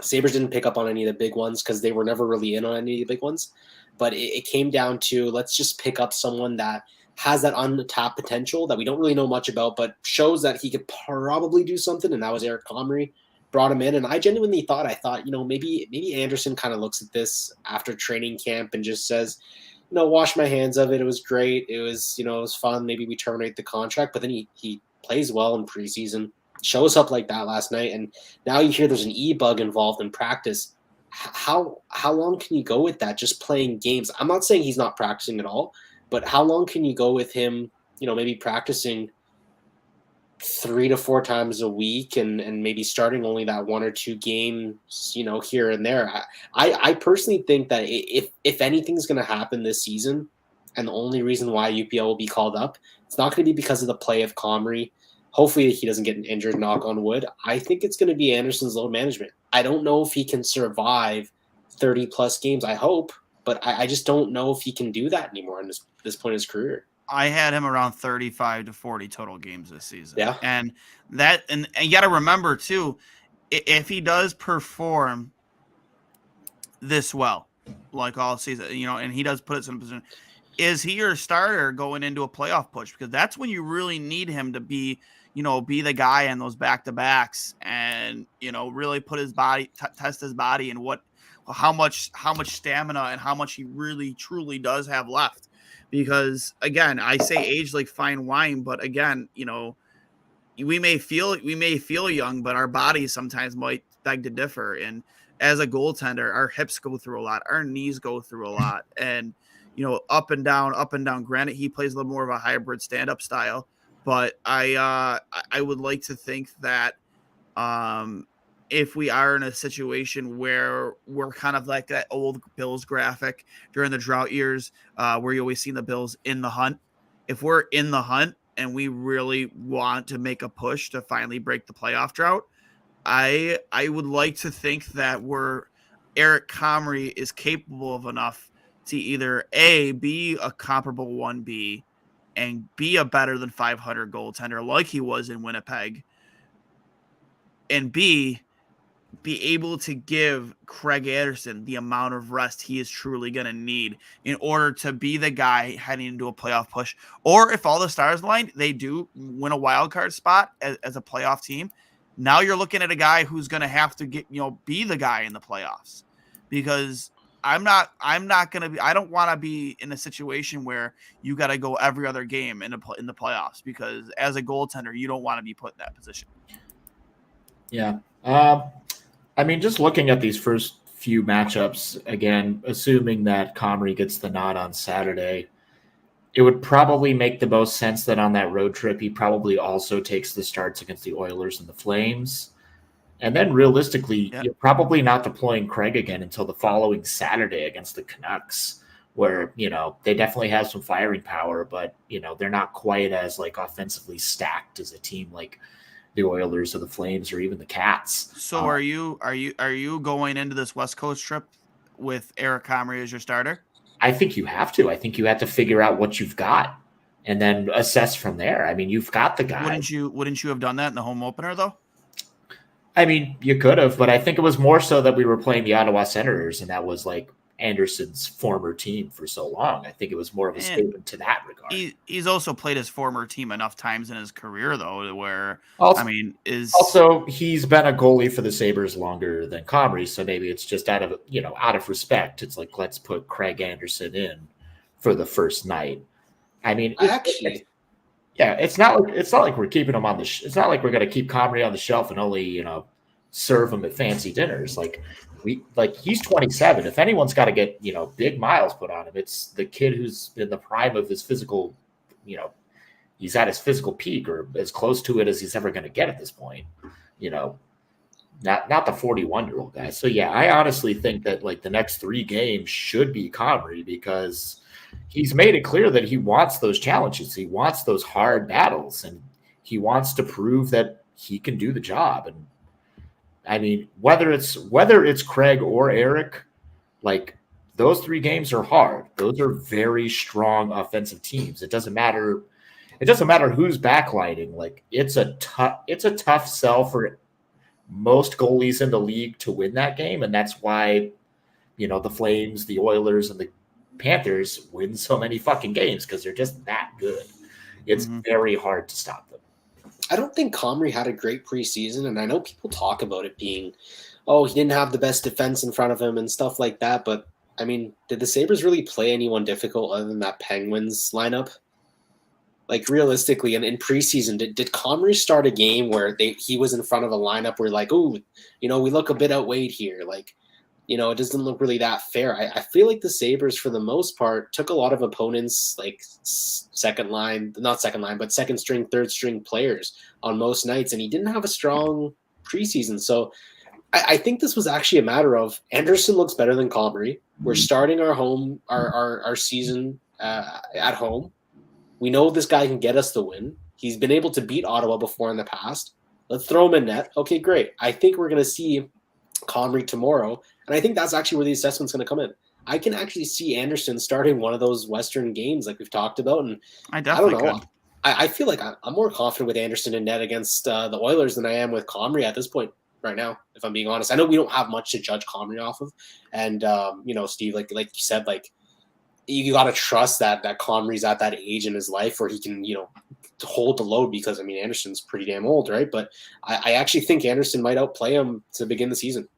Sabres didn't pick up on any of the big ones because they were never really in on any of the big ones. But it came down to, let's just pick up someone that has that untapped potential that we don't really know much about, but shows that he could probably do something, and that was Eric Comrie. Brought him in, and I genuinely thought, you know, maybe Anderson kind of looks at this after training camp and just says, you know, wash my hands of it. It was great. It was, you know, it was fun. Maybe we terminate the contract. But then he plays well in preseason, shows up like that last night, and now you hear there's an e-bug involved in practice. How long can you go with that, just playing games? I'm not saying he's not practicing at all, but how long can you go with him, you know, maybe practicing 3 to 4 times a week and maybe starting only that 1 or 2 games, you know, here and there. I personally think that if anything's going to happen this season, and the only reason why UPL will be called up, it's not going to be because of the play of Comrie. Hopefully he doesn't get injured, knock on wood. I think it's going to be Anderson's load management. I don't know if he can survive 30-plus games. I hope, but I just don't know if he can do that anymore in this point in his career.
I had him around 35 to 40 total games this season.
Yeah.
And you got to remember too, if he does perform this well, like all season, you know, and he does put us in a position, is he your starter going into a playoff push? Because that's when you really need him to be, you know, be the guy in those back-to-backs and, you know, really put his body, test his body and how much stamina and how much he really truly does have left. because again, I say age like fine wine, but again, we may feel young, but our bodies sometimes might beg to differ. And as a goaltender, our hips go through a lot, our knees go through a lot, and up and down, up and down. Granted, he plays a little more of a hybrid stand-up style, but I would like to think that if we are in a situation where we're kind of like that old Bills graphic during the drought years, where you always see the Bills in the hunt. If we're in the hunt and we really want to make a push to finally break the playoff drought, I would like to think that Eric Comrie is capable of enough to either A, be a comparable 1B and be a better than 500 goaltender like he was in Winnipeg, and B, be able to give Craig Anderson the amount of rest he is truly going to need in order to be the guy heading into a playoff push. Or if all the stars aligned, they do win a wild card spot as a playoff team. Now you're looking at a guy who's going to have to be the guy in the playoffs, because I don't want to be in a situation where you got to go every other game in the playoffs, because as a goaltender, you don't want to be put in that position.
Yeah. Just looking at these first few matchups, again, assuming that Comrie gets the nod on Saturday, it would probably make the most sense that on that road trip, he probably also takes the starts against the Oilers and the Flames. And then realistically, You're probably not deploying Craig again until the following Saturday against the Canucks, where, they definitely have some firing power, but, they're not quite as like offensively stacked as a team like the Oilers or the Flames or even the Cats.
So are you going into this West Coast trip with Eric Comrie as your starter?
I think you have to. I think you have to figure out what you've got and then assess from there. You've got the guy.
Wouldn't you have done that in the home opener though?
You could have, but I think it was more so that we were playing the Ottawa Senators, and that was like Anderson's former team for so long. I think it was more of a statement to that regard.
He's also played his former team enough times in his career, though, where
also he's been a goalie for the Sabres longer than Comrie, so maybe it's just out of respect. It's like, let's put Craig Anderson in for the first night. It's not like we're keeping him on the. It's not like we're going to keep Comrie on the shelf and only serve him at fancy dinners. He's 27. If anyone's got to get big miles put on him, it's the kid who's in the prime of his physical. He's at his physical peak or as close to it as he's ever going to get at this point. Not the 41-year-old guy. So yeah, I honestly think that the next 3 games should be Comrie, because he's made it clear that he wants those challenges. He wants those hard battles, and he wants to prove that he can do the job. And whether it's Craig or Eric, those 3 games are hard. Those are very strong offensive teams. It doesn't matter who's backlining. It's a tough sell for most goalies in the league to win that game, and that's why the Flames, the Oilers, and the Panthers win so many fucking games, because they're just that good. It's very hard to stop them.
I don't think Comrie had a great preseason, and I know people talk about it being, he didn't have the best defense in front of him and stuff like that, but did the Sabres really play anyone difficult other than that Penguins lineup? Realistically, and in preseason, did Comrie start a game where he was in front of a lineup where we look a bit outweighed here? It doesn't look really that fair. I feel like the Sabres, for the most part, took a lot of opponents, second string, third string players on most nights, and he didn't have a strong preseason. So I think this was actually a matter of Anderson looks better than Comrie. We're starting our season at home. We know this guy can get us the win. He's been able to beat Ottawa before in the past. Let's throw him in net. Okay, great. I think we're going to see Comrie tomorrow, and I think that's actually where the assessment's going to come in. I can actually see Anderson starting one of those Western games like we've talked about, and I don't know. I feel like I'm more confident with Anderson in net against the Oilers than I am with Comrie at this point right now, if I'm being honest. I know we don't have much to judge Comrie off of, and Steve, like you said, you got to trust that Comrie's at that age in his life where he can hold the load, because Anderson's pretty damn old, right? But I actually think Anderson might outplay him to begin the season.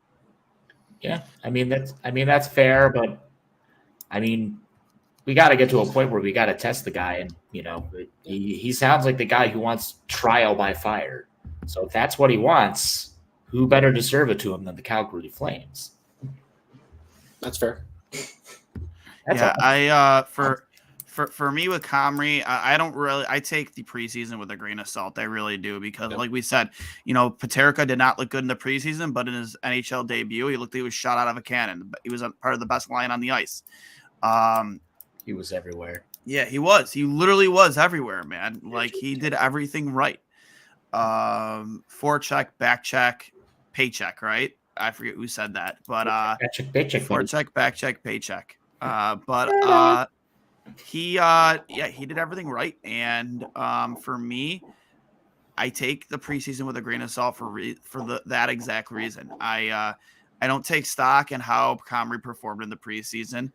Yeah, that's fair, but we got to get to a point where we got to test the guy. And, he sounds like the guy who wants trial by fire. So if that's what he wants, who better to serve it to him than the Calgary Flames?
That's fair.
For me with Comrie, I take the preseason with a grain of salt. I really do, because like we said, Paterka did not look good in the preseason, but in his NHL debut, he looked like he was shot out of a cannon. He was a part of the best line on the ice.
He was everywhere.
Yeah, he was. He literally was everywhere, man. Like, he did everything right. Forecheck, backcheck, paycheck, right? I forget who said that, but forecheck, backcheck, paycheck. He did everything right, and for me, I take the preseason with a grain of salt for that exact reason. I don't take stock in how Comrie performed in the preseason.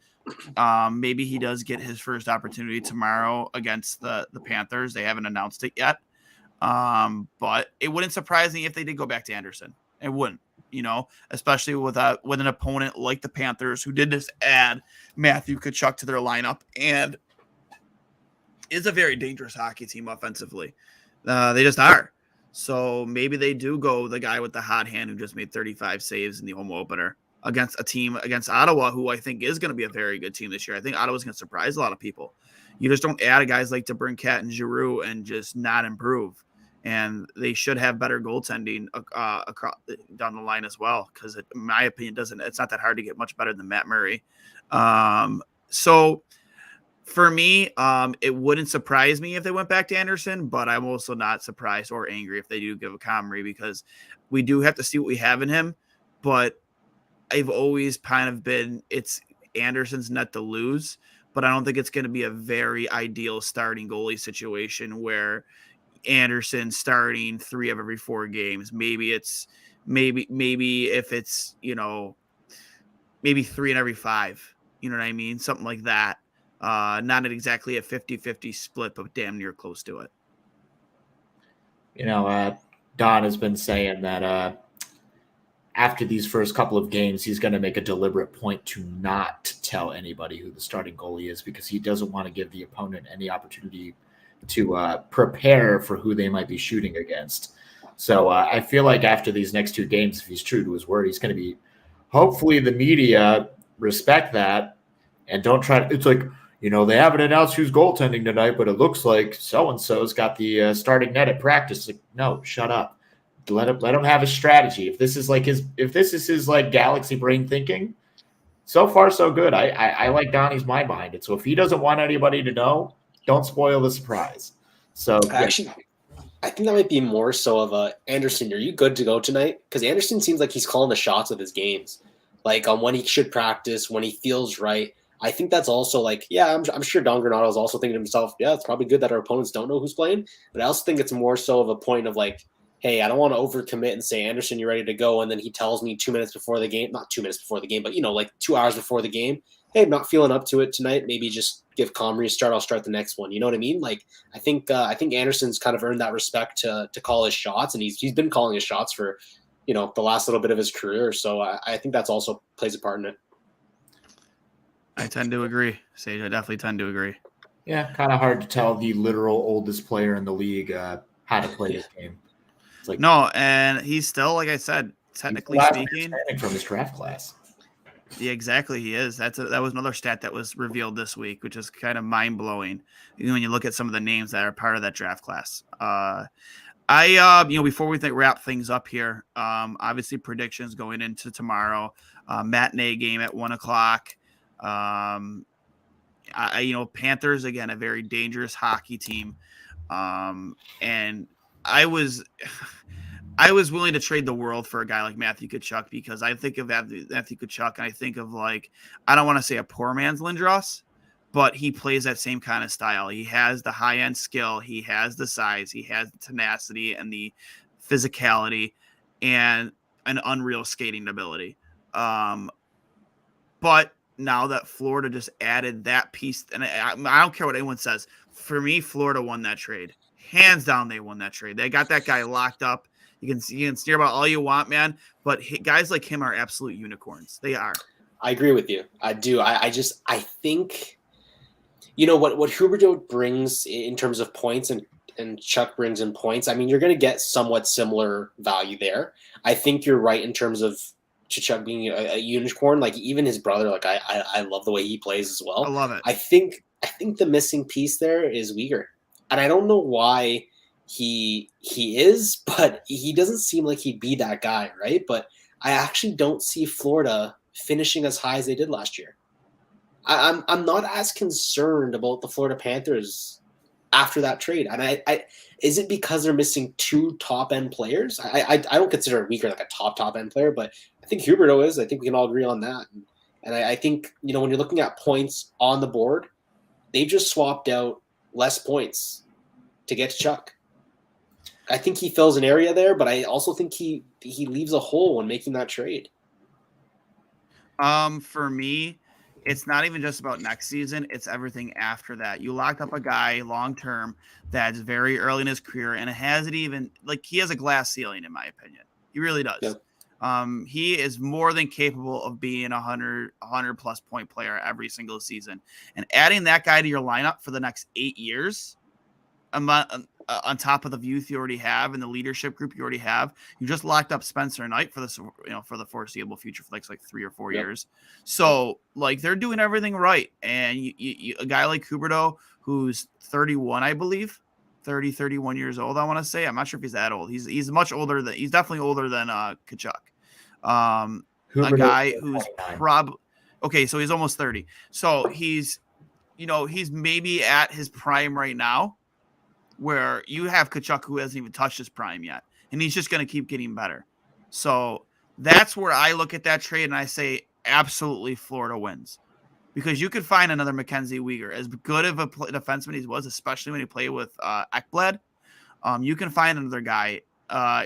Maybe he does get his first opportunity tomorrow against the Panthers. They haven't announced it yet, but it wouldn't surprise me if they did go back to Anderson. It wouldn't. Especially with an opponent like the Panthers, who did just add Matthew Tkachuk to their lineup and is a very dangerous hockey team offensively. They just are. So maybe they do go the guy with the hot hand who just made 35 saves in the home opener against Ottawa, who I think is going to be a very good team this year. I think Ottawa's going to surprise a lot of people. You just don't add guys like DeBrincat and Giroux and just not improve. And they should have better goaltending across down the line as well, because in my opinion, it's not that hard to get much better than Matt Murray. So for me, it wouldn't surprise me if they went back to Anderson, but I'm also not surprised or angry if they do give a Comrie, because we do have to see what we have in him. But I've always kind of been, it's Anderson's net to lose, but I don't think it's going to be a very ideal starting goalie situation where Anderson starting 3 of every 4 games. Maybe if it's, maybe 3 in every 5, you know what I mean? Something like that. Not exactly a 50-50 split, but damn near close to it.
Don has been saying that after these first couple of games, he's going to make a deliberate point to not tell anybody who the starting goalie is, because he doesn't want to give the opponent any opportunity to prepare for who they might be shooting against. So I feel like after these next 2 games, if he's true to his word, he's going to be, hopefully the media respect that and don't try to, it's like, they haven't announced who's goaltending tonight, but it looks like so-and-so's got the starting net at practice. Like, no, shut up. Let him have a strategy. If this is his like galaxy brain thinking, so far so good. I like Donnie's mind behind it. So if he doesn't want anybody to know, don't spoil the surprise. So
actually, I think that might be more so of a Anderson. Are you good to go tonight? Because Anderson seems like he's calling the shots of his games, like on when he should practice, when he feels right. I think that's also like, I'm sure Don Granato is also thinking to himself, it's probably good that our opponents don't know who's playing. But I also think it's more so of a point of like, hey, I don't want to overcommit and say, Anderson, you're ready to go. And then he tells me 2 minutes before the game, not 2 minutes before the game, but like 2 hours before the game, hey, I'm not feeling up to it tonight. Maybe just give Comrie a start. I'll start the next one. You know what I mean? Like, I think Anderson's kind of earned that respect to call his shots, and he's been calling his shots for, the last little bit of his career. So I think that's also plays a part in it.
I tend to agree, Sage. I definitely tend to agree.
Yeah, kind of hard to tell the literal oldest player in the league how to play this game. It's like,
no, and he's still, like I said, technically speaking,
from his draft class.
Yeah, exactly. He is. That was another stat that was revealed this week, which is kind of mind blowing. When you look at some of the names that are part of that draft class. Before we wrap things up here, obviously predictions going into tomorrow, matinee game at 1:00. Panthers again, a very dangerous hockey team, and I was willing to trade the world for a guy like Matthew Tkachuk, because I think of Matthew Tkachuk and I think of, like, I don't want to say a poor man's Lindros, but he plays that same kind of style. He has the high end skill. He has the size. He has the tenacity and the physicality and an unreal skating ability. But now that Florida just added that piece, and I don't care what anyone says, for me, Florida won that trade. Hands down, they won that trade. They got that guy locked up. You can steer about all you want, man, but guys like him are absolute unicorns. They are.
I agree with you. I do. I think you know what Huberdeau brings in terms of points and Chuck brings in points. I mean, you're going to get somewhat similar value there. I think you're right in terms of Chuck being a unicorn. Like even his brother, like I love the way he plays as well.
I love it.
I think the missing piece there is Weegar, and I don't know why he is, but he doesn't seem like he'd be that guy, right? But I actually don't see Florida finishing as high as they did last year. I'm not as concerned about the Florida Panthers after that trade. And I is it because they're missing two top end players? I don't consider Weegar like a top end player, but I think Huberdeau is. I think we can all agree on that. And I think, you know, when you're looking at points on the board, they just swapped out less points to get to Chuck. I think he fills an area there, but I also think he leaves a hole when making that trade.
For me, it's not even just about next season. It's everything after that. You locked up a guy long-term that's very early in his career and it hasn't even like he has a glass ceiling, in my opinion. He really does. Yep. He is more than capable of being 100 plus point player every single season. And adding that guy to your lineup for the next 8 years, on top of the youth you already have and the leadership group you already have, you just locked up Spencer Knight for this, you know, for the foreseeable future for like 3 or 4 years. So like they're doing everything right. And you a guy like Huberdeau, who's 31, I believe, 31 years old. I want to say, I'm not sure if he's that old. He's much older than, he's definitely older than Tkachuk. A guy who's okay. So he's almost 30. So he's, you know, he's maybe at his prime right now, where you have Tkachuk who hasn't even touched his prime yet, and he's just going to keep getting better. So that's where I look at that trade and I say absolutely Florida wins, because you could find another Mackenzie Weegar, as good of a defenseman he was, especially when he played with Ekblad. You can find another guy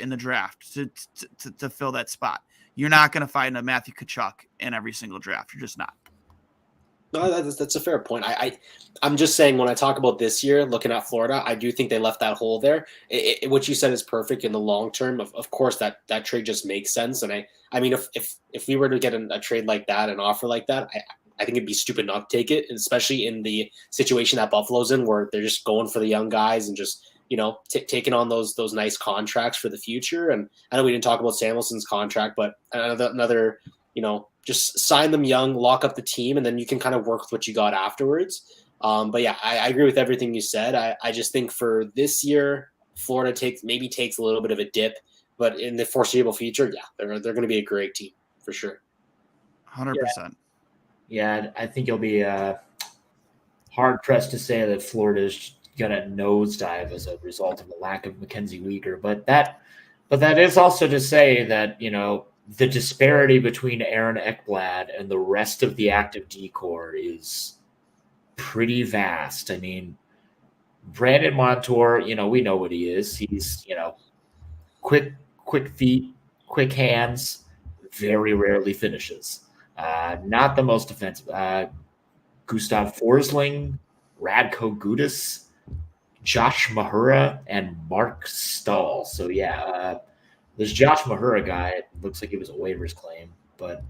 in the draft to fill that spot. You're not going to find a Matthew Tkachuk in every single draft. You're just not.
No, that's a fair point. I'm just saying, when I talk about this year, looking at Florida, I do think they left that hole there. What you said is perfect in the long term. Of course, that trade just makes sense. And I mean, if we were to get a trade like that, an offer like that, I think it'd be stupid not to take it, especially in the situation that Buffalo's in, where they're just going for the young guys and just, you know, taking on those nice contracts for the future. And I know we didn't talk about Samuelson's contract, but another, you know, just sign them young, lock up the team, and then you can kind of work with what you got afterwards. But yeah, I agree with everything you said. I just think for this year, Florida takes a little bit of a dip, but in the foreseeable future, yeah, they're going to be a great team for sure.
100%.
Yeah, I think you'll be hard pressed to say that Florida's going to nosedive as a result of the lack of Mackenzie Weegar, but that is also to say that, you know, the disparity between Aaron Ekblad and the rest of the active D-core is pretty vast. I mean, Brandon Montour, you know, we know what he is. He's, you know, quick feet, quick hands, very rarely finishes. Not the most defensive. Gustav Forsling, Radko Gudas, Josh Mahura, and Mark Stahl. So, yeah, this Josh Mahura guy, it looks like it was a waivers claim, but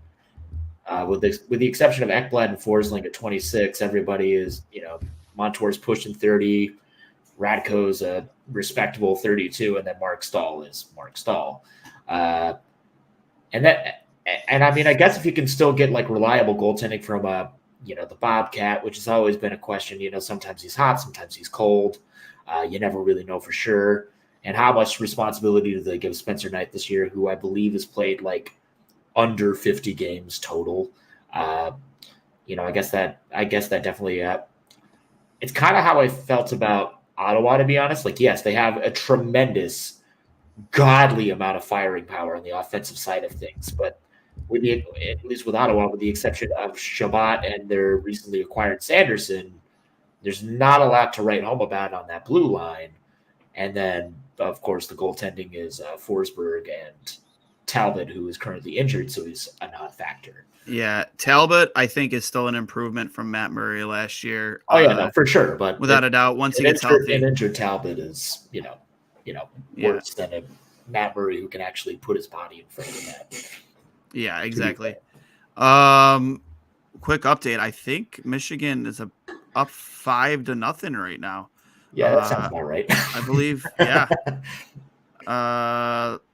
with the exception of Ekblad and Forsling at 26, everybody is, you know, Montour's pushing 30, Radko's a respectable 32, and then Mark Stahl is Mark Stahl. And I mean, I guess if you can still get like reliable goaltending from you know, the Bobcat, which has always been a question. You know, sometimes he's hot, sometimes he's cold. You never really know for sure. And how much responsibility do they give Spencer Knight this year, who I believe has played like under 50 games total? You know, I guess that definitely. It's kind of how I felt about Ottawa, to be honest. Like, yes, they have a tremendous, godly amount of firing power on the offensive side of things, but at least with Ottawa, with the exception of Shabbat and their recently acquired Sanderson, there's not a lot to write home about on that blue line. And then, of course, the goaltending is Forsberg and Talbot, who is currently injured, so he's a non-factor.
Yeah, Talbot, I think, is still an improvement from Matt Murray last year.
Oh yeah, no, for sure. But
without a doubt, once he gets healthy,
an injured Talbot is, you know, worse than a Matt Murray who can actually put his body in front of the net.
Yeah, exactly. Quick update. I think Michigan is up 5-0 right now.
Yeah, that sounds about right.
I believe. Yeah.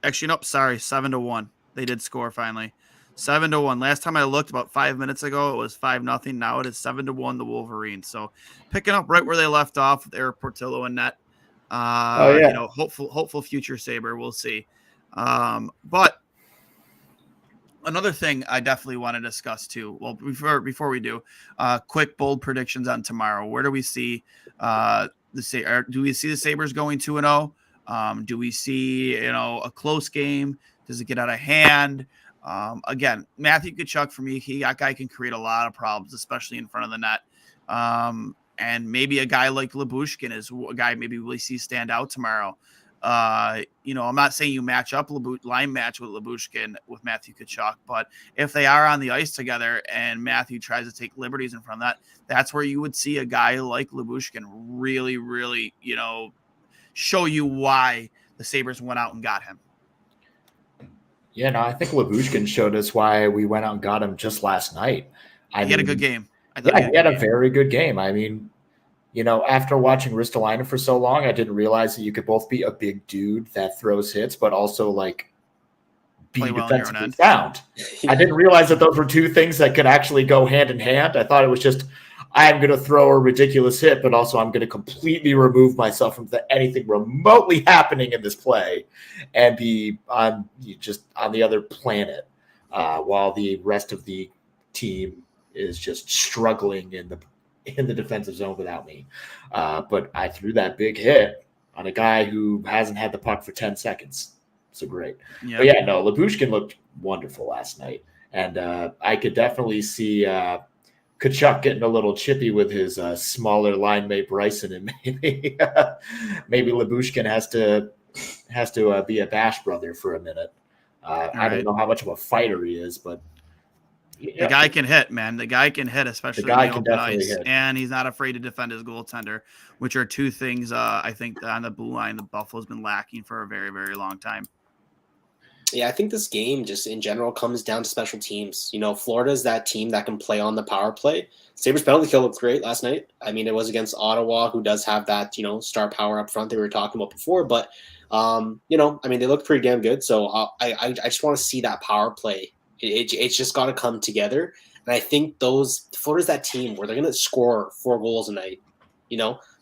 Actually, nope. Sorry, 7-1. They did score finally. 7-1. Last time I looked about 5 minutes ago, it was 5-0. Now it is 7-1. The Wolverines. So picking up right where they left off with Eric Portillo and net. Hopeful future Sabre. We'll see. But another thing I definitely want to discuss too. Well, before we do, quick bold predictions on tomorrow. Where do we see do we see the Sabres going 2-0? Do we see a close game? Does it get out of hand? Again, Matthew Tkachuk for me, that guy can create a lot of problems, especially in front of the net. And maybe a guy like Lyubushkin is a guy maybe we see stand out tomorrow. I'm not saying you match up line match with Lyubushkin with Matthew Tkachuk, but if they are on the ice together and Matthew tries to take liberties in front of that, that's where you would see a guy like Lyubushkin really, really, show you why the Sabres went out and got him.
Yeah, no, I think Lyubushkin showed us why we went out and got him just last night.
He had a good game.
He had a very good game. I mean, after watching Ristolainen for so long, I didn't realize that you could both be a big dude that throws hits, but also be defensively sound. I didn't realize that those were two things that could actually go hand in hand. I thought it was just, I'm going to throw a ridiculous hit, but also I'm going to completely remove myself from anything remotely happening in this play and be on the other planet while the rest of the team is just struggling in the defensive zone without me. But I threw that big hit on a guy who hasn't had the puck for 10 seconds. So great. Yep. But yeah, no, Lyubushkin looked wonderful last night. And I could definitely see Tkachuk getting a little chippy with his smaller line mate Bryson, and maybe Lyubushkin has to be a bash brother for a minute. I don't know how much of a fighter he is, but
the guy can hit, man. The guy can hit, especially on the open ice, and he's not afraid to defend his goaltender, which are two things I think on the blue line the Buffalo's been lacking for a very, very long time.
Yeah, I think this game just in general comes down to special teams. Florida's that team that can play on the power play. Sabres penalty kill looked great last night. I mean, it was against Ottawa, who does have that, star power up front that we were talking about before. But, they looked pretty damn good. So I just want to see that power play. It's just got to come together. And I think Florida's that team where they're going to score 4 goals a night,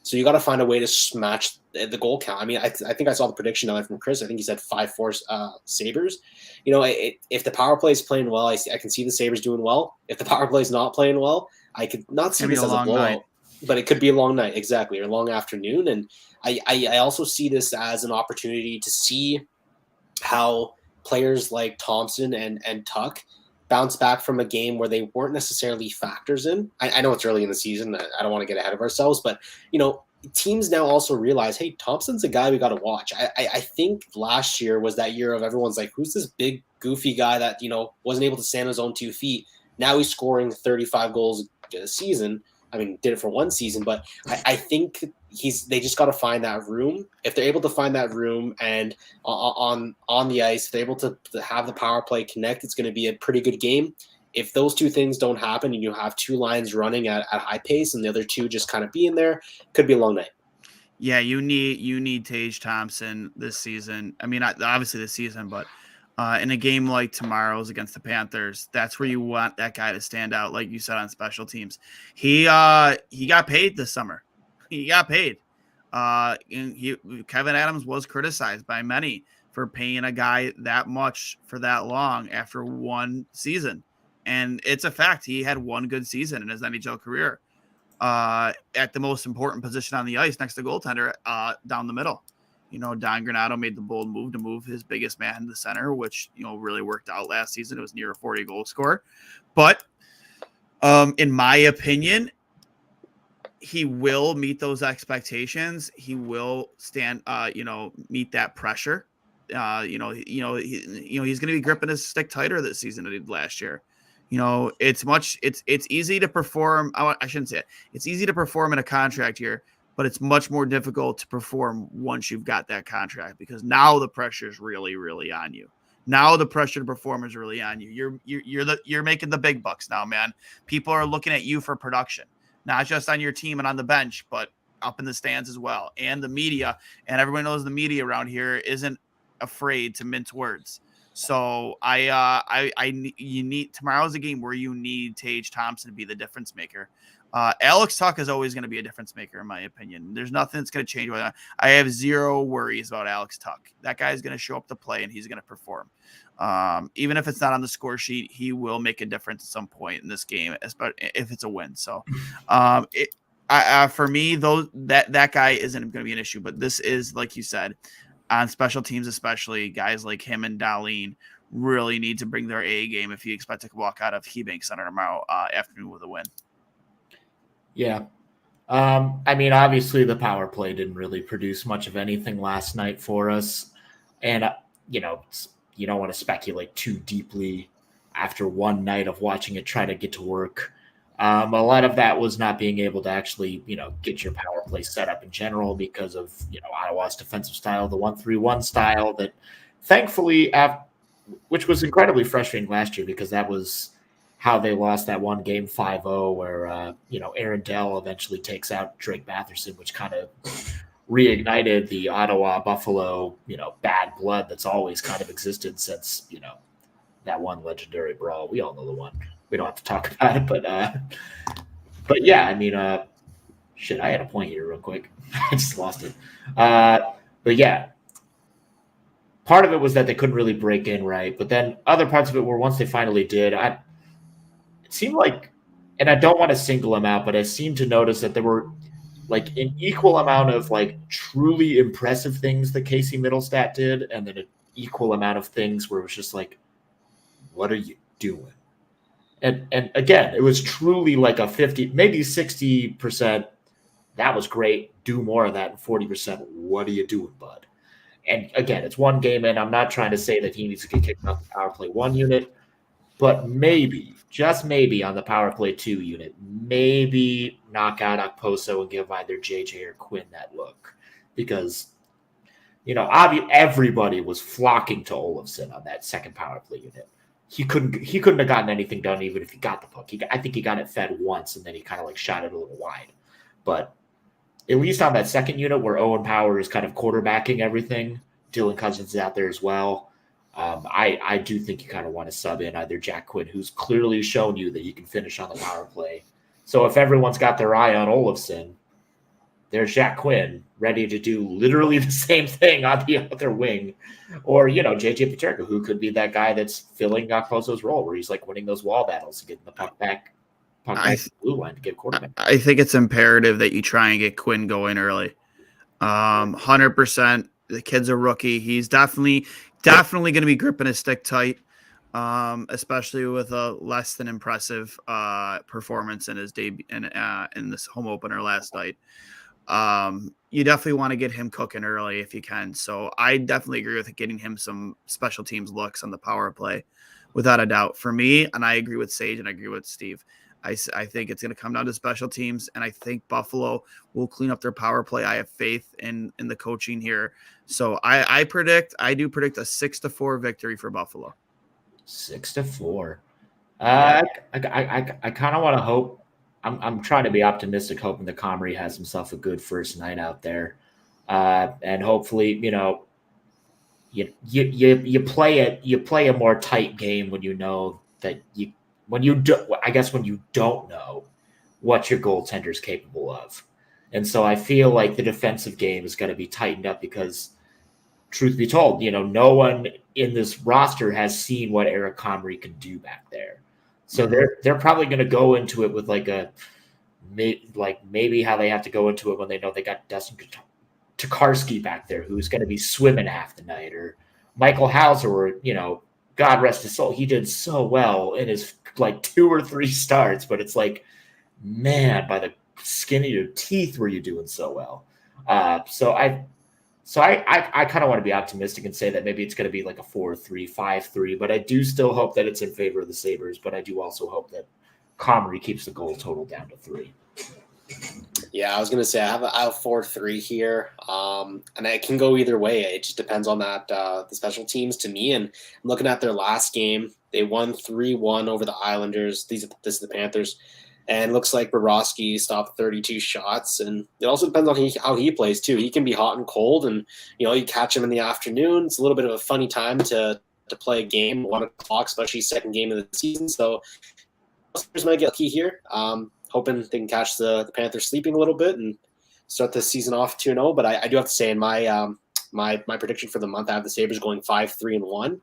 So you got to find a way to match the goal count. I mean, I think I saw the prediction from Chris. I think he said 5-4 Sabres. If the power play is playing well, I can see the Sabres doing well. If the power play is not playing well, I could not see this as a blowout. But it could be a long night, exactly, or a long afternoon. And I also see this as an opportunity to see how players like Thompson and Tuck bounce back from a game where they weren't necessarily factors in. I know it's early in the season. I don't want to get ahead of ourselves, but, teams now also realize, hey, Thompson's a guy we got to watch. I think last year was that year of everyone's like, who's this big, goofy guy that, wasn't able to stand on his own 2 feet. Now he's scoring 35 goals a season. I mean, did it for 1 season, but I think they just got to find that room. If they're able to find that room and on the ice, if they're able to have the power play connect, it's going to be a pretty good game. If those two things don't happen and you have 2 lines running at high pace and the other 2 just kind of being there, could be a long night.
Yeah, you need Tage Thompson this season. I mean, obviously this season, but in a game like tomorrow's against the Panthers, that's where you want that guy to stand out, like you said, on special teams. He got paid this summer. He got paid. Kevin Adams was criticized by many for paying a guy that much for that long after 1 season. And it's a fact. He had 1 good season in his NHL career at the most important position on the ice next to goaltender down the middle. Don Granato made the bold move to move his biggest man to the center, which, really worked out last season. It was near a 40 goal score. But in my opinion, he will meet those expectations. He will stand, meet that pressure. He's going to be gripping his stick tighter this season than he did last year. It's easy to perform. I shouldn't say it. It's easy to perform in a contract year, but it's much more difficult to perform once you've got that contract, because now the pressure is really, really on you. Now the pressure to perform is really on you. You're making the big bucks now, man. People are looking at you for production. not just on your team and on the bench, but up in the stands as well. And the media, and everyone knows the media around here isn't afraid to mince words. So you need, tomorrow's a game where you need Tage Thompson to be the difference maker. Alex Tuch is always going to be a difference maker, in my opinion. There's nothing that's going to change with that. I have zero worries about Alex Tuch. That guy's going to show up to play and he's going to perform. Even if it's not on the score sheet, he will make a difference at some point in this game, especially if it's a win. So, for me, that guy isn't going to be an issue. But this is, like you said, on special teams, especially guys like him and Darlene really need to bring their A game if you expect to walk out of KeyBank Center tomorrow afternoon with a win.
Yeah. I mean, obviously the power play didn't really produce much of anything last night for us. And, you don't want to speculate too deeply after one night of watching it try to get to work. A lot of that was not being able to actually, get your power play set up in general because of, Ottawa's defensive style, the 1-3-1 style that thankfully, which was incredibly frustrating last year because that was how they lost that one game 5-0 where, Aaron Dell eventually takes out Drake Batherson, which kind of reignited the Ottawa Buffalo, bad blood that's always kind of existed since, that one legendary brawl. We all know the one. We don't have to talk about it, but yeah, I mean, I had a point here real quick. I just lost it. But yeah, part of it was that they couldn't really break in right, but then other parts of it were once they finally did, it seemed like, and I don't want to single them out, but I seemed to notice that there were like an equal amount of like truly impressive things that Casey Middlestat did, and then an equal amount of things where it was just like, what are you doing? And again, it was truly like a 50, maybe 60%. That was great. Do more of that. And 40%. What are you doing, bud? And again, it's one game in. I'm not trying to say that he needs to get kicked off the power play 1 unit, but maybe, just maybe on the power play 2 unit, maybe knock out Okposo and give either JJ or Quinn that look. Because, everybody was flocking to Olofsson on that second power play unit. He couldn't have gotten anything done even if he got the puck. I think he got it fed once and then he kind of like shot it a little wide. But at least on that second unit where Owen Power is kind of quarterbacking everything, Dylan Cousins is out there as well. I do think you kind of want to sub in either Jack Quinn, who's clearly shown you that he can finish on the power play. So if everyone's got their eye on Olofsson, there's Jack Quinn ready to do literally the same thing on the other wing. Or, JJ Peterka, who could be that guy that's filling Okposo's role where he's like winning those wall battles and getting the puck back to the blue line to get quarterback.
I think it's imperative that you try and get Quinn going early. 100%. The kid's a rookie. He's definitely going to be gripping his stick tight, especially with a less than impressive performance in his debut in this home opener last night. You definitely want to get him cooking early if you can. So I definitely agree with getting him some special teams looks on the power play, without a doubt. For me, and I agree with Sage and I agree with Steve, I think it's going to come down to special teams, and I think Buffalo will clean up their power play. I have faith in the coaching here. So I do predict a 6-4 victory for Buffalo.
6-4. I kind of want to hope. I'm trying to be optimistic, hoping that Comrie has himself a good first night out there, and hopefully, you play a more tight game when you know that when you don't know what your goaltender is capable of, and so I feel like the defensive game is going to be tightened up because, truth be told, no one in this roster has seen what Eric Comrie can do back there. So they're probably going to go into it with maybe how they have to go into it when they know they got Dustin Tokarski back there, who's going to be swimming half the night, or Michael Hauser, or God rest his soul, he did so well in his 2 or 3 starts, but it's like, man, by the skin of your teeth, were you doing so well? So I kind of want to be optimistic and say that maybe it's going to be like a 4-3, 5-3, but I do still hope that it's in favor of the Sabres, but I do also hope that Comrie keeps the goal total down to 3.
Yeah, I was going to say I have a 4-3 here, and it can go either way. It just depends on that the special teams to me, and I'm looking at their last game. They won 3-1 over the Islanders. This is the Panthers. And looks like Bobrovsky stopped 32 shots. And it also depends on how he plays, too. He can be hot and cold, and, you catch him in the afternoon. It's a little bit of a funny time to play a game, 1 o'clock, especially second game of the season. So Sabres might get lucky here. Hoping they can catch the Panthers sleeping a little bit and start the season off 2-0. But I do have to say, in my my prediction for the month, I have the Sabres going 5-3-1.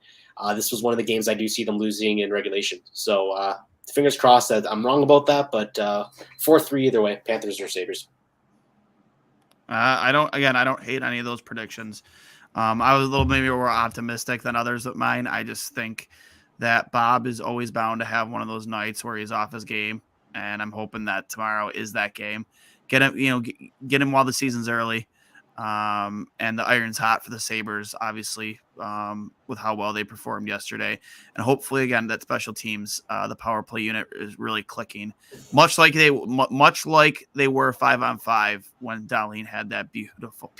This was one of the games I do see them losing in regulation. So fingers crossed that I'm wrong about that, but 4-3 either way, Panthers or Sabres.
I don't hate any of those predictions. I was a little maybe more optimistic than others of mine. I just think that Bob is always bound to have one of those nights where he's off his game, and I'm hoping that tomorrow is that game. Get him, get him while the season's early, and the iron's hot for the Sabres, obviously, with how well they performed yesterday, and hopefully again that special teams, the power play unit is really clicking, much like they were 5-on-5 when Darlene had that beautiful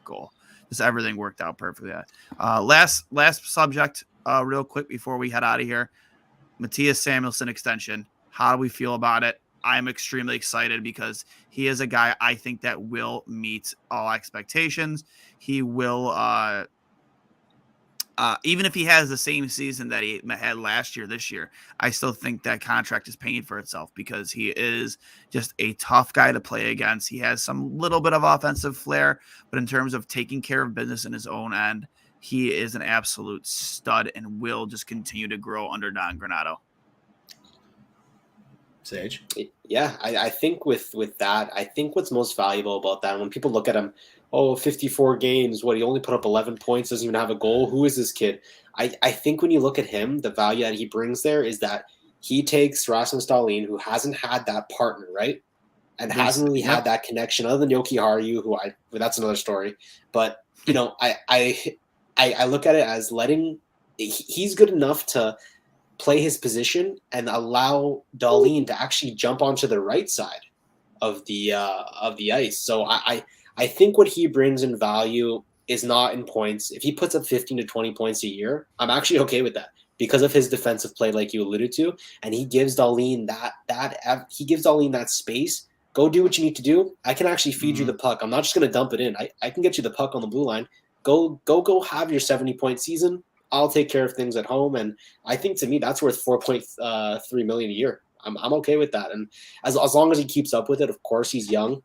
goal. Just everything worked out perfectly. Last subject, real quick before we head out of here. Matthias Samuelsson extension. How do we feel about it? I'm extremely excited because he is a guy I think that will meet all expectations. He will, even if he has the same season that he had last year, this year, I still think that contract is paying for itself because he is just a tough guy to play against. He has some little bit of offensive flair, but in terms of taking care of business in his own end, he is an absolute stud and will just continue to grow under Don Granato.
Sage?
Yeah, I think with that, I think what's most valuable about that, when people look at him, 54 games, he only put up 11 points, doesn't even have a goal. Who is this kid? I think when you look at him, the value that he brings there is that he takes Rasmus Dahlin, who hasn't had that partner, right? And hasn't really had that connection other than Yoki Haru, that's another story. But, I look at it as he's good enough to play his position and allow Dahlin to actually jump onto the right side of the ice. So I think what he brings in value is not in points. If he puts up 15 to 20 points a year, I'm actually okay with that because of his defensive play, like you alluded to, and he gives Dahlin that space. Go do what you need to do. I can actually feed you the puck. I'm not just going to dump it in. I can get you the puck on the blue line. Go have your 70-point season. I'll take care of things at home. And I think to me, that's worth $4.3 million a year. I'm okay with that. And as long as he keeps up with it, of course, he's young.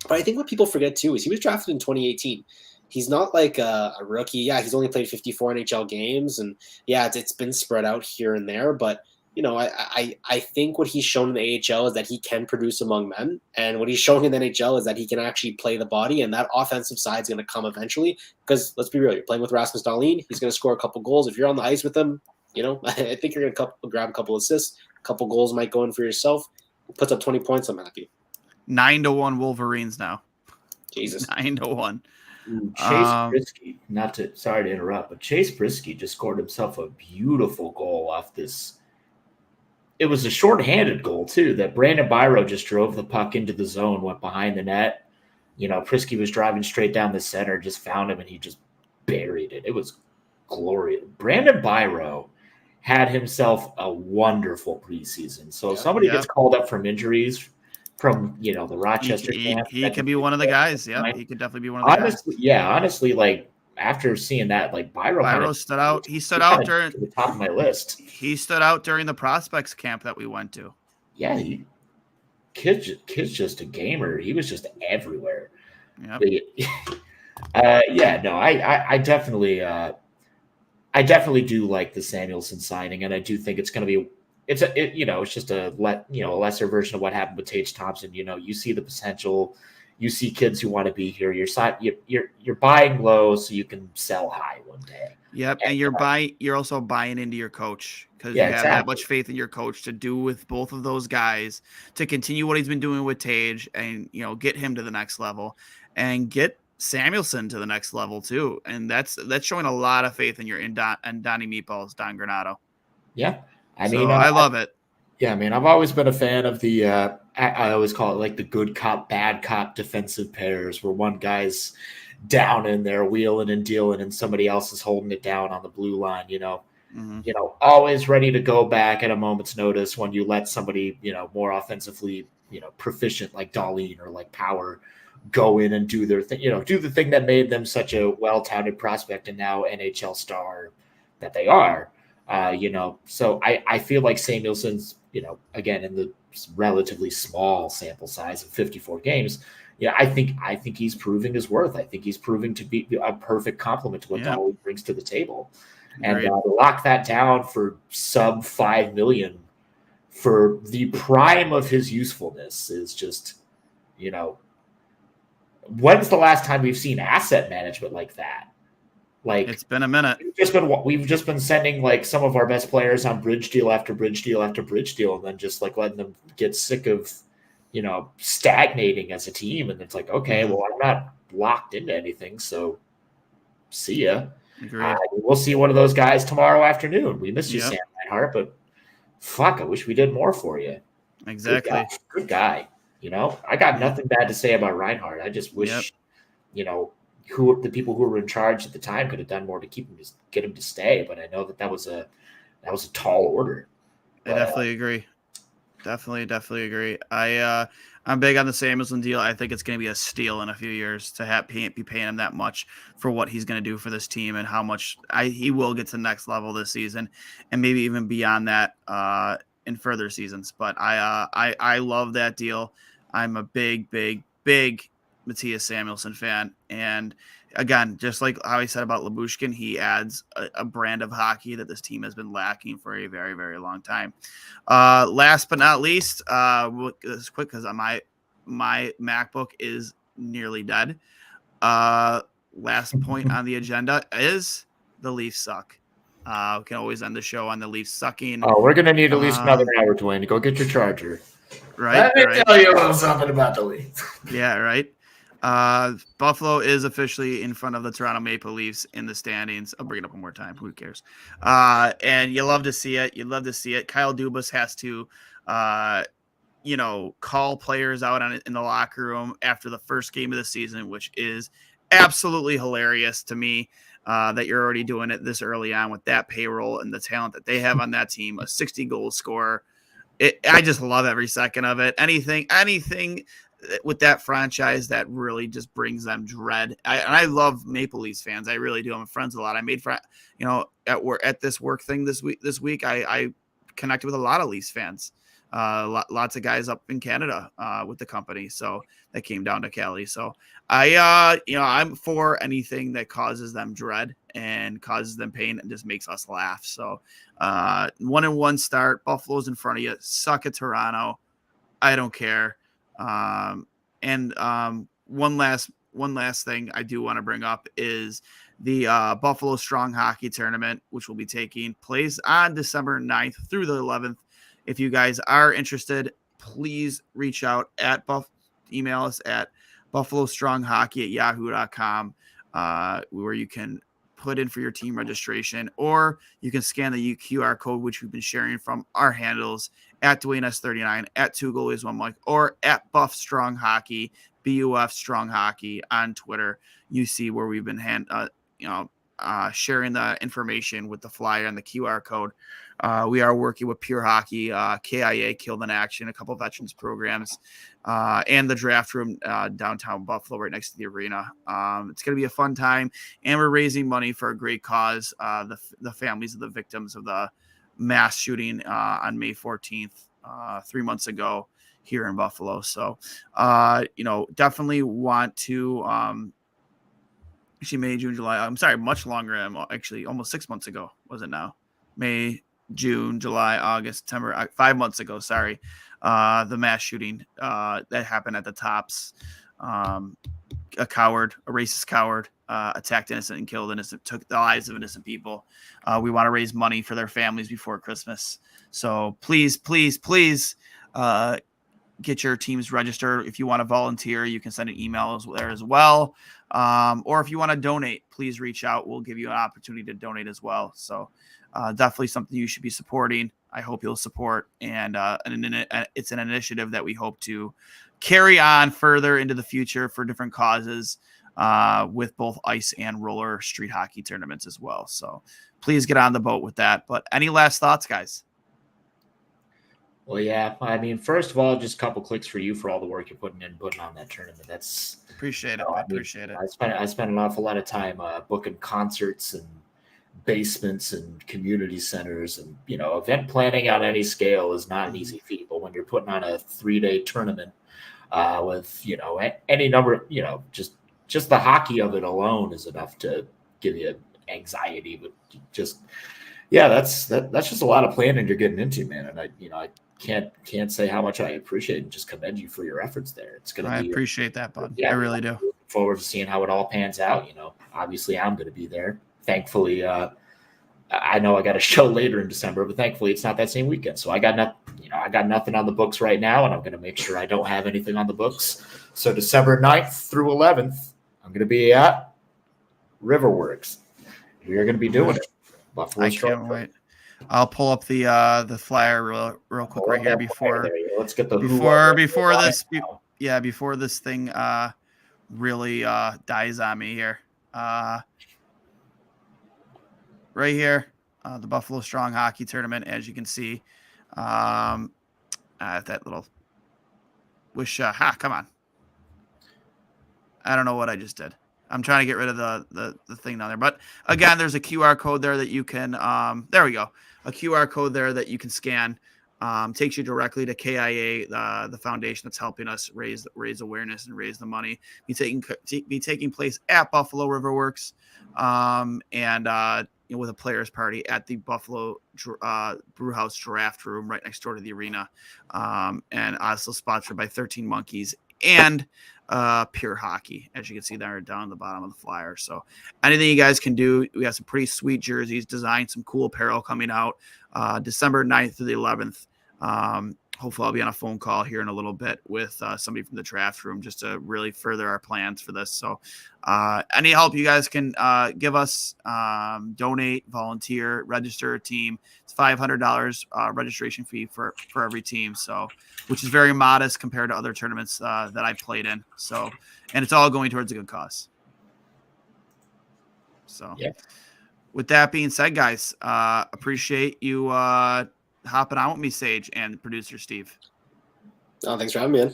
But I think what people forget too is he was drafted in 2018. He's not like a rookie. Yeah, he's only played 54 NHL games. And yeah, it's been spread out here and there. But, I think what he's shown in the AHL is that he can produce among men. And what he's showing in the NHL is that he can actually play the body. And that offensive side is going to come eventually. Because let's be real, you're playing with Rasmus Dahlin. He's going to score a couple goals. If you're on the ice with him, I think you're going to grab a couple assists. A couple goals might go in for yourself. Puts up 20 points, I'm happy.
9-1 Wolverines now.
Jesus.
9-1.
Chase Brisky, sorry to interrupt, but Chase Brisky just scored himself a beautiful goal off this. It was a shorthanded goal, too, that Brandon Byro just drove the puck into the zone, went behind the net. Prisky was driving straight down the center, just found him, and he just buried it. It was glorious. Brandon Byro had himself a wonderful preseason. So if somebody gets called up from injuries from, the Rochester camp.
He could be one of the guys. Yeah, he could definitely be one of the guys.
Yeah, honestly, like, after seeing that, like
Byro stood out. He stood out during
the top of my list.
He stood out during the prospects camp that we went to.
Yeah, kid's just a gamer. He was just everywhere.
Yep.
I definitely do like the Samuelsson signing, and I do think it's going to be. It's just a lesser version of what happened with Tage Thompson. You see the potential. You see kids who want to be here. You're buying low so you can sell high one day.
Yep, and you're also buying into your coach because you have that much faith in your coach to do with both of those guys to continue what he's been doing with Tage and get him to the next level and get Samuelsson to the next level too. And that's showing a lot of faith in and Donnie Meatballs, Don Granato.
Yeah,
I love it.
Yeah, I mean, I've always been a fan of the I always call it like the good cop, bad cop defensive pairs where one guy's down in there wheeling and dealing and somebody else is holding it down on the blue line, Always ready to go back at a moment's notice when you let somebody, more offensively, proficient like Darlene or like Power go in and do their thing, do the thing that made them such a well-touted prospect and now NHL star that they are. So I feel like Samuelson's, again, in the relatively small sample size of 54 games, I think he's proving his worth. I think he's proving to be a perfect complement to what Darlene brings to the table. And lock that down for sub $5 million for the prime of his usefulness is just, when's the last time we've seen asset management like that? Like,
it's been a minute.
We've just been sending like some of our best players on bridge deal after bridge deal after bridge deal, and then just like letting them get sick of, stagnating as a team. And it's like, okay, well, I'm not locked into anything, so see ya. We'll see one of those guys tomorrow afternoon. We miss you, Sam Reinhart, but fuck, I wish we did more for you.
Exactly.
Good guy. I got nothing bad to say about Reinhart. I just wish, who the people who were in charge at the time could have done more to get him to stay. But I know that was a tall order.
I definitely agree. Definitely agree. I'm big on the Samuelson deal. I think it's going to be a steal in a few years to be paying him that much for what he's going to do for this team and how much he will get to the next level this season and maybe even beyond that in further seasons. But I love that deal. I'm a big Matthias Samuelsson fan. And again, just like how I said about Lyubushkin, he adds a brand of hockey that this team has been lacking for a very, very long time. Last but not least, this is quick because my MacBook is nearly dead. Last point on the agenda is the Leafs suck. We can always end the show on the Leafs sucking.
Oh, we're going to need at least another hour, Duane, to go get your charger.
Right.
Let me tell you a little something about the Leafs.
Yeah, right. Buffalo is officially in front of the Toronto Maple Leafs in the standings. I'll bring it up one more time. Who cares? And you love to see it. Kyle Dubas has to, call players out in the locker room after the first game of the season, which is absolutely hilarious to me. That you're already doing it this early on with that payroll and the talent that they have on that team, a 60-goal scorer. I just love every second of it. Anything with that franchise that really just brings them dread. I love Maple Leafs fans. I really do. I'm friends with a lot. I made at this work thing this week. I connected with a lot of Leafs fans. Lots of guys up in Canada with the company. So that came down to Cali. So I'm for anything that causes them dread and causes them pain and just makes us laugh. So 1-1 start. Buffalo's in front of you. Suck at Toronto. I don't care. And one last thing I do want to bring up is the Buffalo Strong Hockey Tournament, which will be taking place on December 9th through the 11th. If you guys are interested, please reach out email us at buffalostronghockey@yahoo.com, where you can put in for your team registration, or you can scan the QR code, which we've been sharing from our handles at Duane S39, at 2goalies1mic, or at Buff Strong Hockey, BUF Strong Hockey on Twitter. You see where we've been sharing the information with the flyer and the QR code. We are working with Pure Hockey, KIA, Killed in Action, a couple of veterans programs, and the draft room downtown Buffalo right next to the arena. It's going to be a fun time, and we're raising money for a great cause, the families of the victims of the mass shooting on May 14th, 3 months ago here in Buffalo. So, definitely want to actually May, June, July. I'm sorry, much longer. Actually, almost 6 months ago. Was it now? May, June, July, August, September, 5 months ago. Sorry. The mass shooting that happened at the Tops. A racist coward, attacked innocent and killed innocent, took the lives of innocent people. We want to raise money for their families before Christmas. So please, get your teams registered. If you want to volunteer, you can send an email there as well. Or if you want to donate, please reach out. We'll give you an opportunity to donate as well. So definitely something you should be supporting. I hope you'll support. And it's an initiative that we hope to carry on further into the future for different causes with both ice and roller street hockey tournaments as well. So please get on the boat with that. But any last thoughts, guys?
Well, yeah. I mean, first of all, just a couple clicks for you for all the work you're putting on that tournament. That's
appreciate it. I appreciate it.
I spent an awful lot of time booking concerts and basements and community centers, and event planning on any scale is not an easy feat. But when you're putting on a 3-day tournament with any number, just the hockey of it alone is enough to give you anxiety. But that's just a lot of planning you're getting into, man. And I can't say how much I appreciate and just commend you for your efforts there. I
appreciate that, bud. I really do.
Looking forward to seeing how it all pans out. Obviously I'm going to be there. Thankfully, I know I got a show later in December, but thankfully it's not that same weekend. So I got nothing on the books right now, and I'm going to make sure I don't have anything on the books. So December 9th through 11th, I'm going to be at Riverworks. We are going to be doing it.
I can't wait. I'll pull up the flyer real quick right here before.
Let's get the
before this thing really dies on me here. Right here, the Buffalo Strong Hockey Tournament, as you can see. That little wish. Come on. I don't know what I just did. I'm trying to get rid of the thing down there. But again, there's a QR code there that you can there we go. A QR code there that you can scan. Takes you directly to KIA, the foundation that's helping us raise awareness and raise the money. Be taking place at Buffalo Riverworks, and with a players party at the Buffalo Brewhouse Draft Room right next door to the arena, and also sponsored by 13 Monkeys and Pure Hockey, as you can see there down at the bottom of the flyer. So anything you guys can do, we got some pretty sweet jerseys, designed some cool apparel coming out December 9th through the 11th. Hopefully I'll be on a phone call here in a little bit with somebody from the draft room just to really further our plans for this. So any help you guys can give us, donate, volunteer, register a team. It's $500 registration fee for every team. So, which is very modest compared to other tournaments that I played in. So, and it's all going towards a good cause. So with that being said, guys, appreciate you hopping on with me, Sage, and producer Steve.
Oh, thanks for having me in.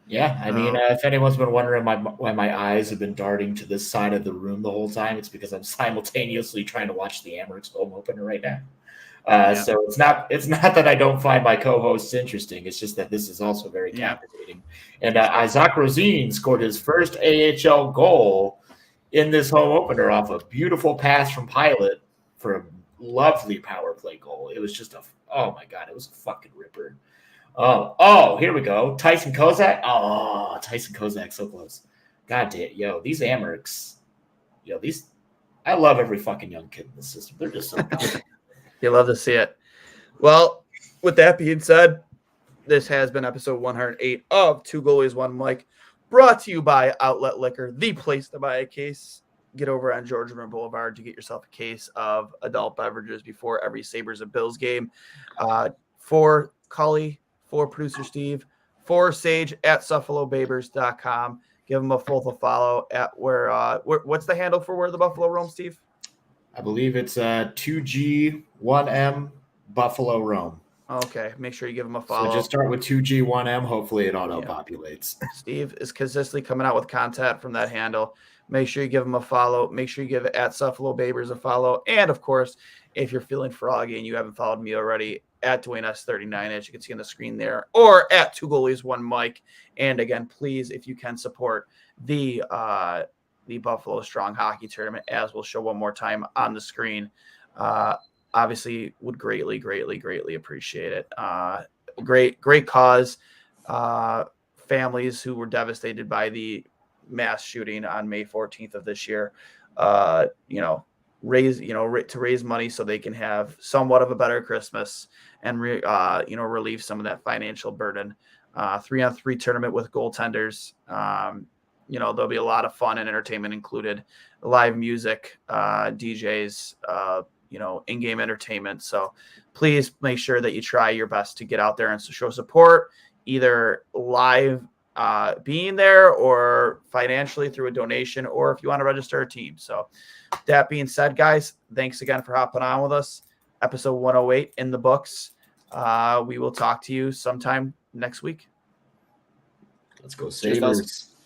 Yeah, I mean, if anyone's been wondering why my eyes have been darting to this side of the room the whole time, it's because I'm simultaneously trying to watch the Amerks home opener right now. So it's not that I don't find my co-hosts interesting. It's just that this is also very captivating. And Isaac Rosine scored his first AHL goal in this home opener off a beautiful pass from Pilot for a lovely power play goal. It was just oh my God, it was a fucking ripper. Oh, here we go. Tyson Kozak. Oh, Tyson Kozak, so close. God damn, these Amerks. I love every fucking young kid in the system. They're just so good.
You love to see it. Well, with that being said, this has been episode 108 of Two Goalies, One Mic, brought to you by Outlet Liquor, the place to buy a case. Get over on George River Boulevard to get yourself a case of adult beverages before every Sabres and Bills game. For Cully, for producer Steve, for Sage at SuffaloBabers.com. Give them a full follow at what's the handle for where the Buffalo roam, Steve?
I believe it's 2G1M Buffalo Roam.
Okay, make sure you give them a follow.
So just start with 2G1M. Hopefully it auto-populates.
Steve is consistently coming out with content from that handle. Make sure you give them a follow. Make sure you give at SuffaloBabers a follow. And, of course, if you're feeling froggy and you haven't followed me already, at Duane S39, as you can see on the screen there, or at Two Goalies, One Mic. And, again, please, if you can, support the Buffalo Strong Hockey Tournament, as we'll show one more time on the screen. Obviously, would greatly, greatly, greatly appreciate it. Great cause. Families who were devastated by the mass shooting on May 14th of this year, to raise money so they can have somewhat of a better Christmas and relieve some of that financial burden. 3-on-3 tournament with goaltenders. There'll be a lot of fun and entertainment included, live music, DJs, in-game entertainment. So please make sure that you try your best to get out there and show support, either live being there, or financially through a donation, or if you want to register a team. So that being said, guys, thanks again for hopping on with us. Episode 108 in the books. We will talk to you sometime next week.
Let's go
Cheers,
Sabres.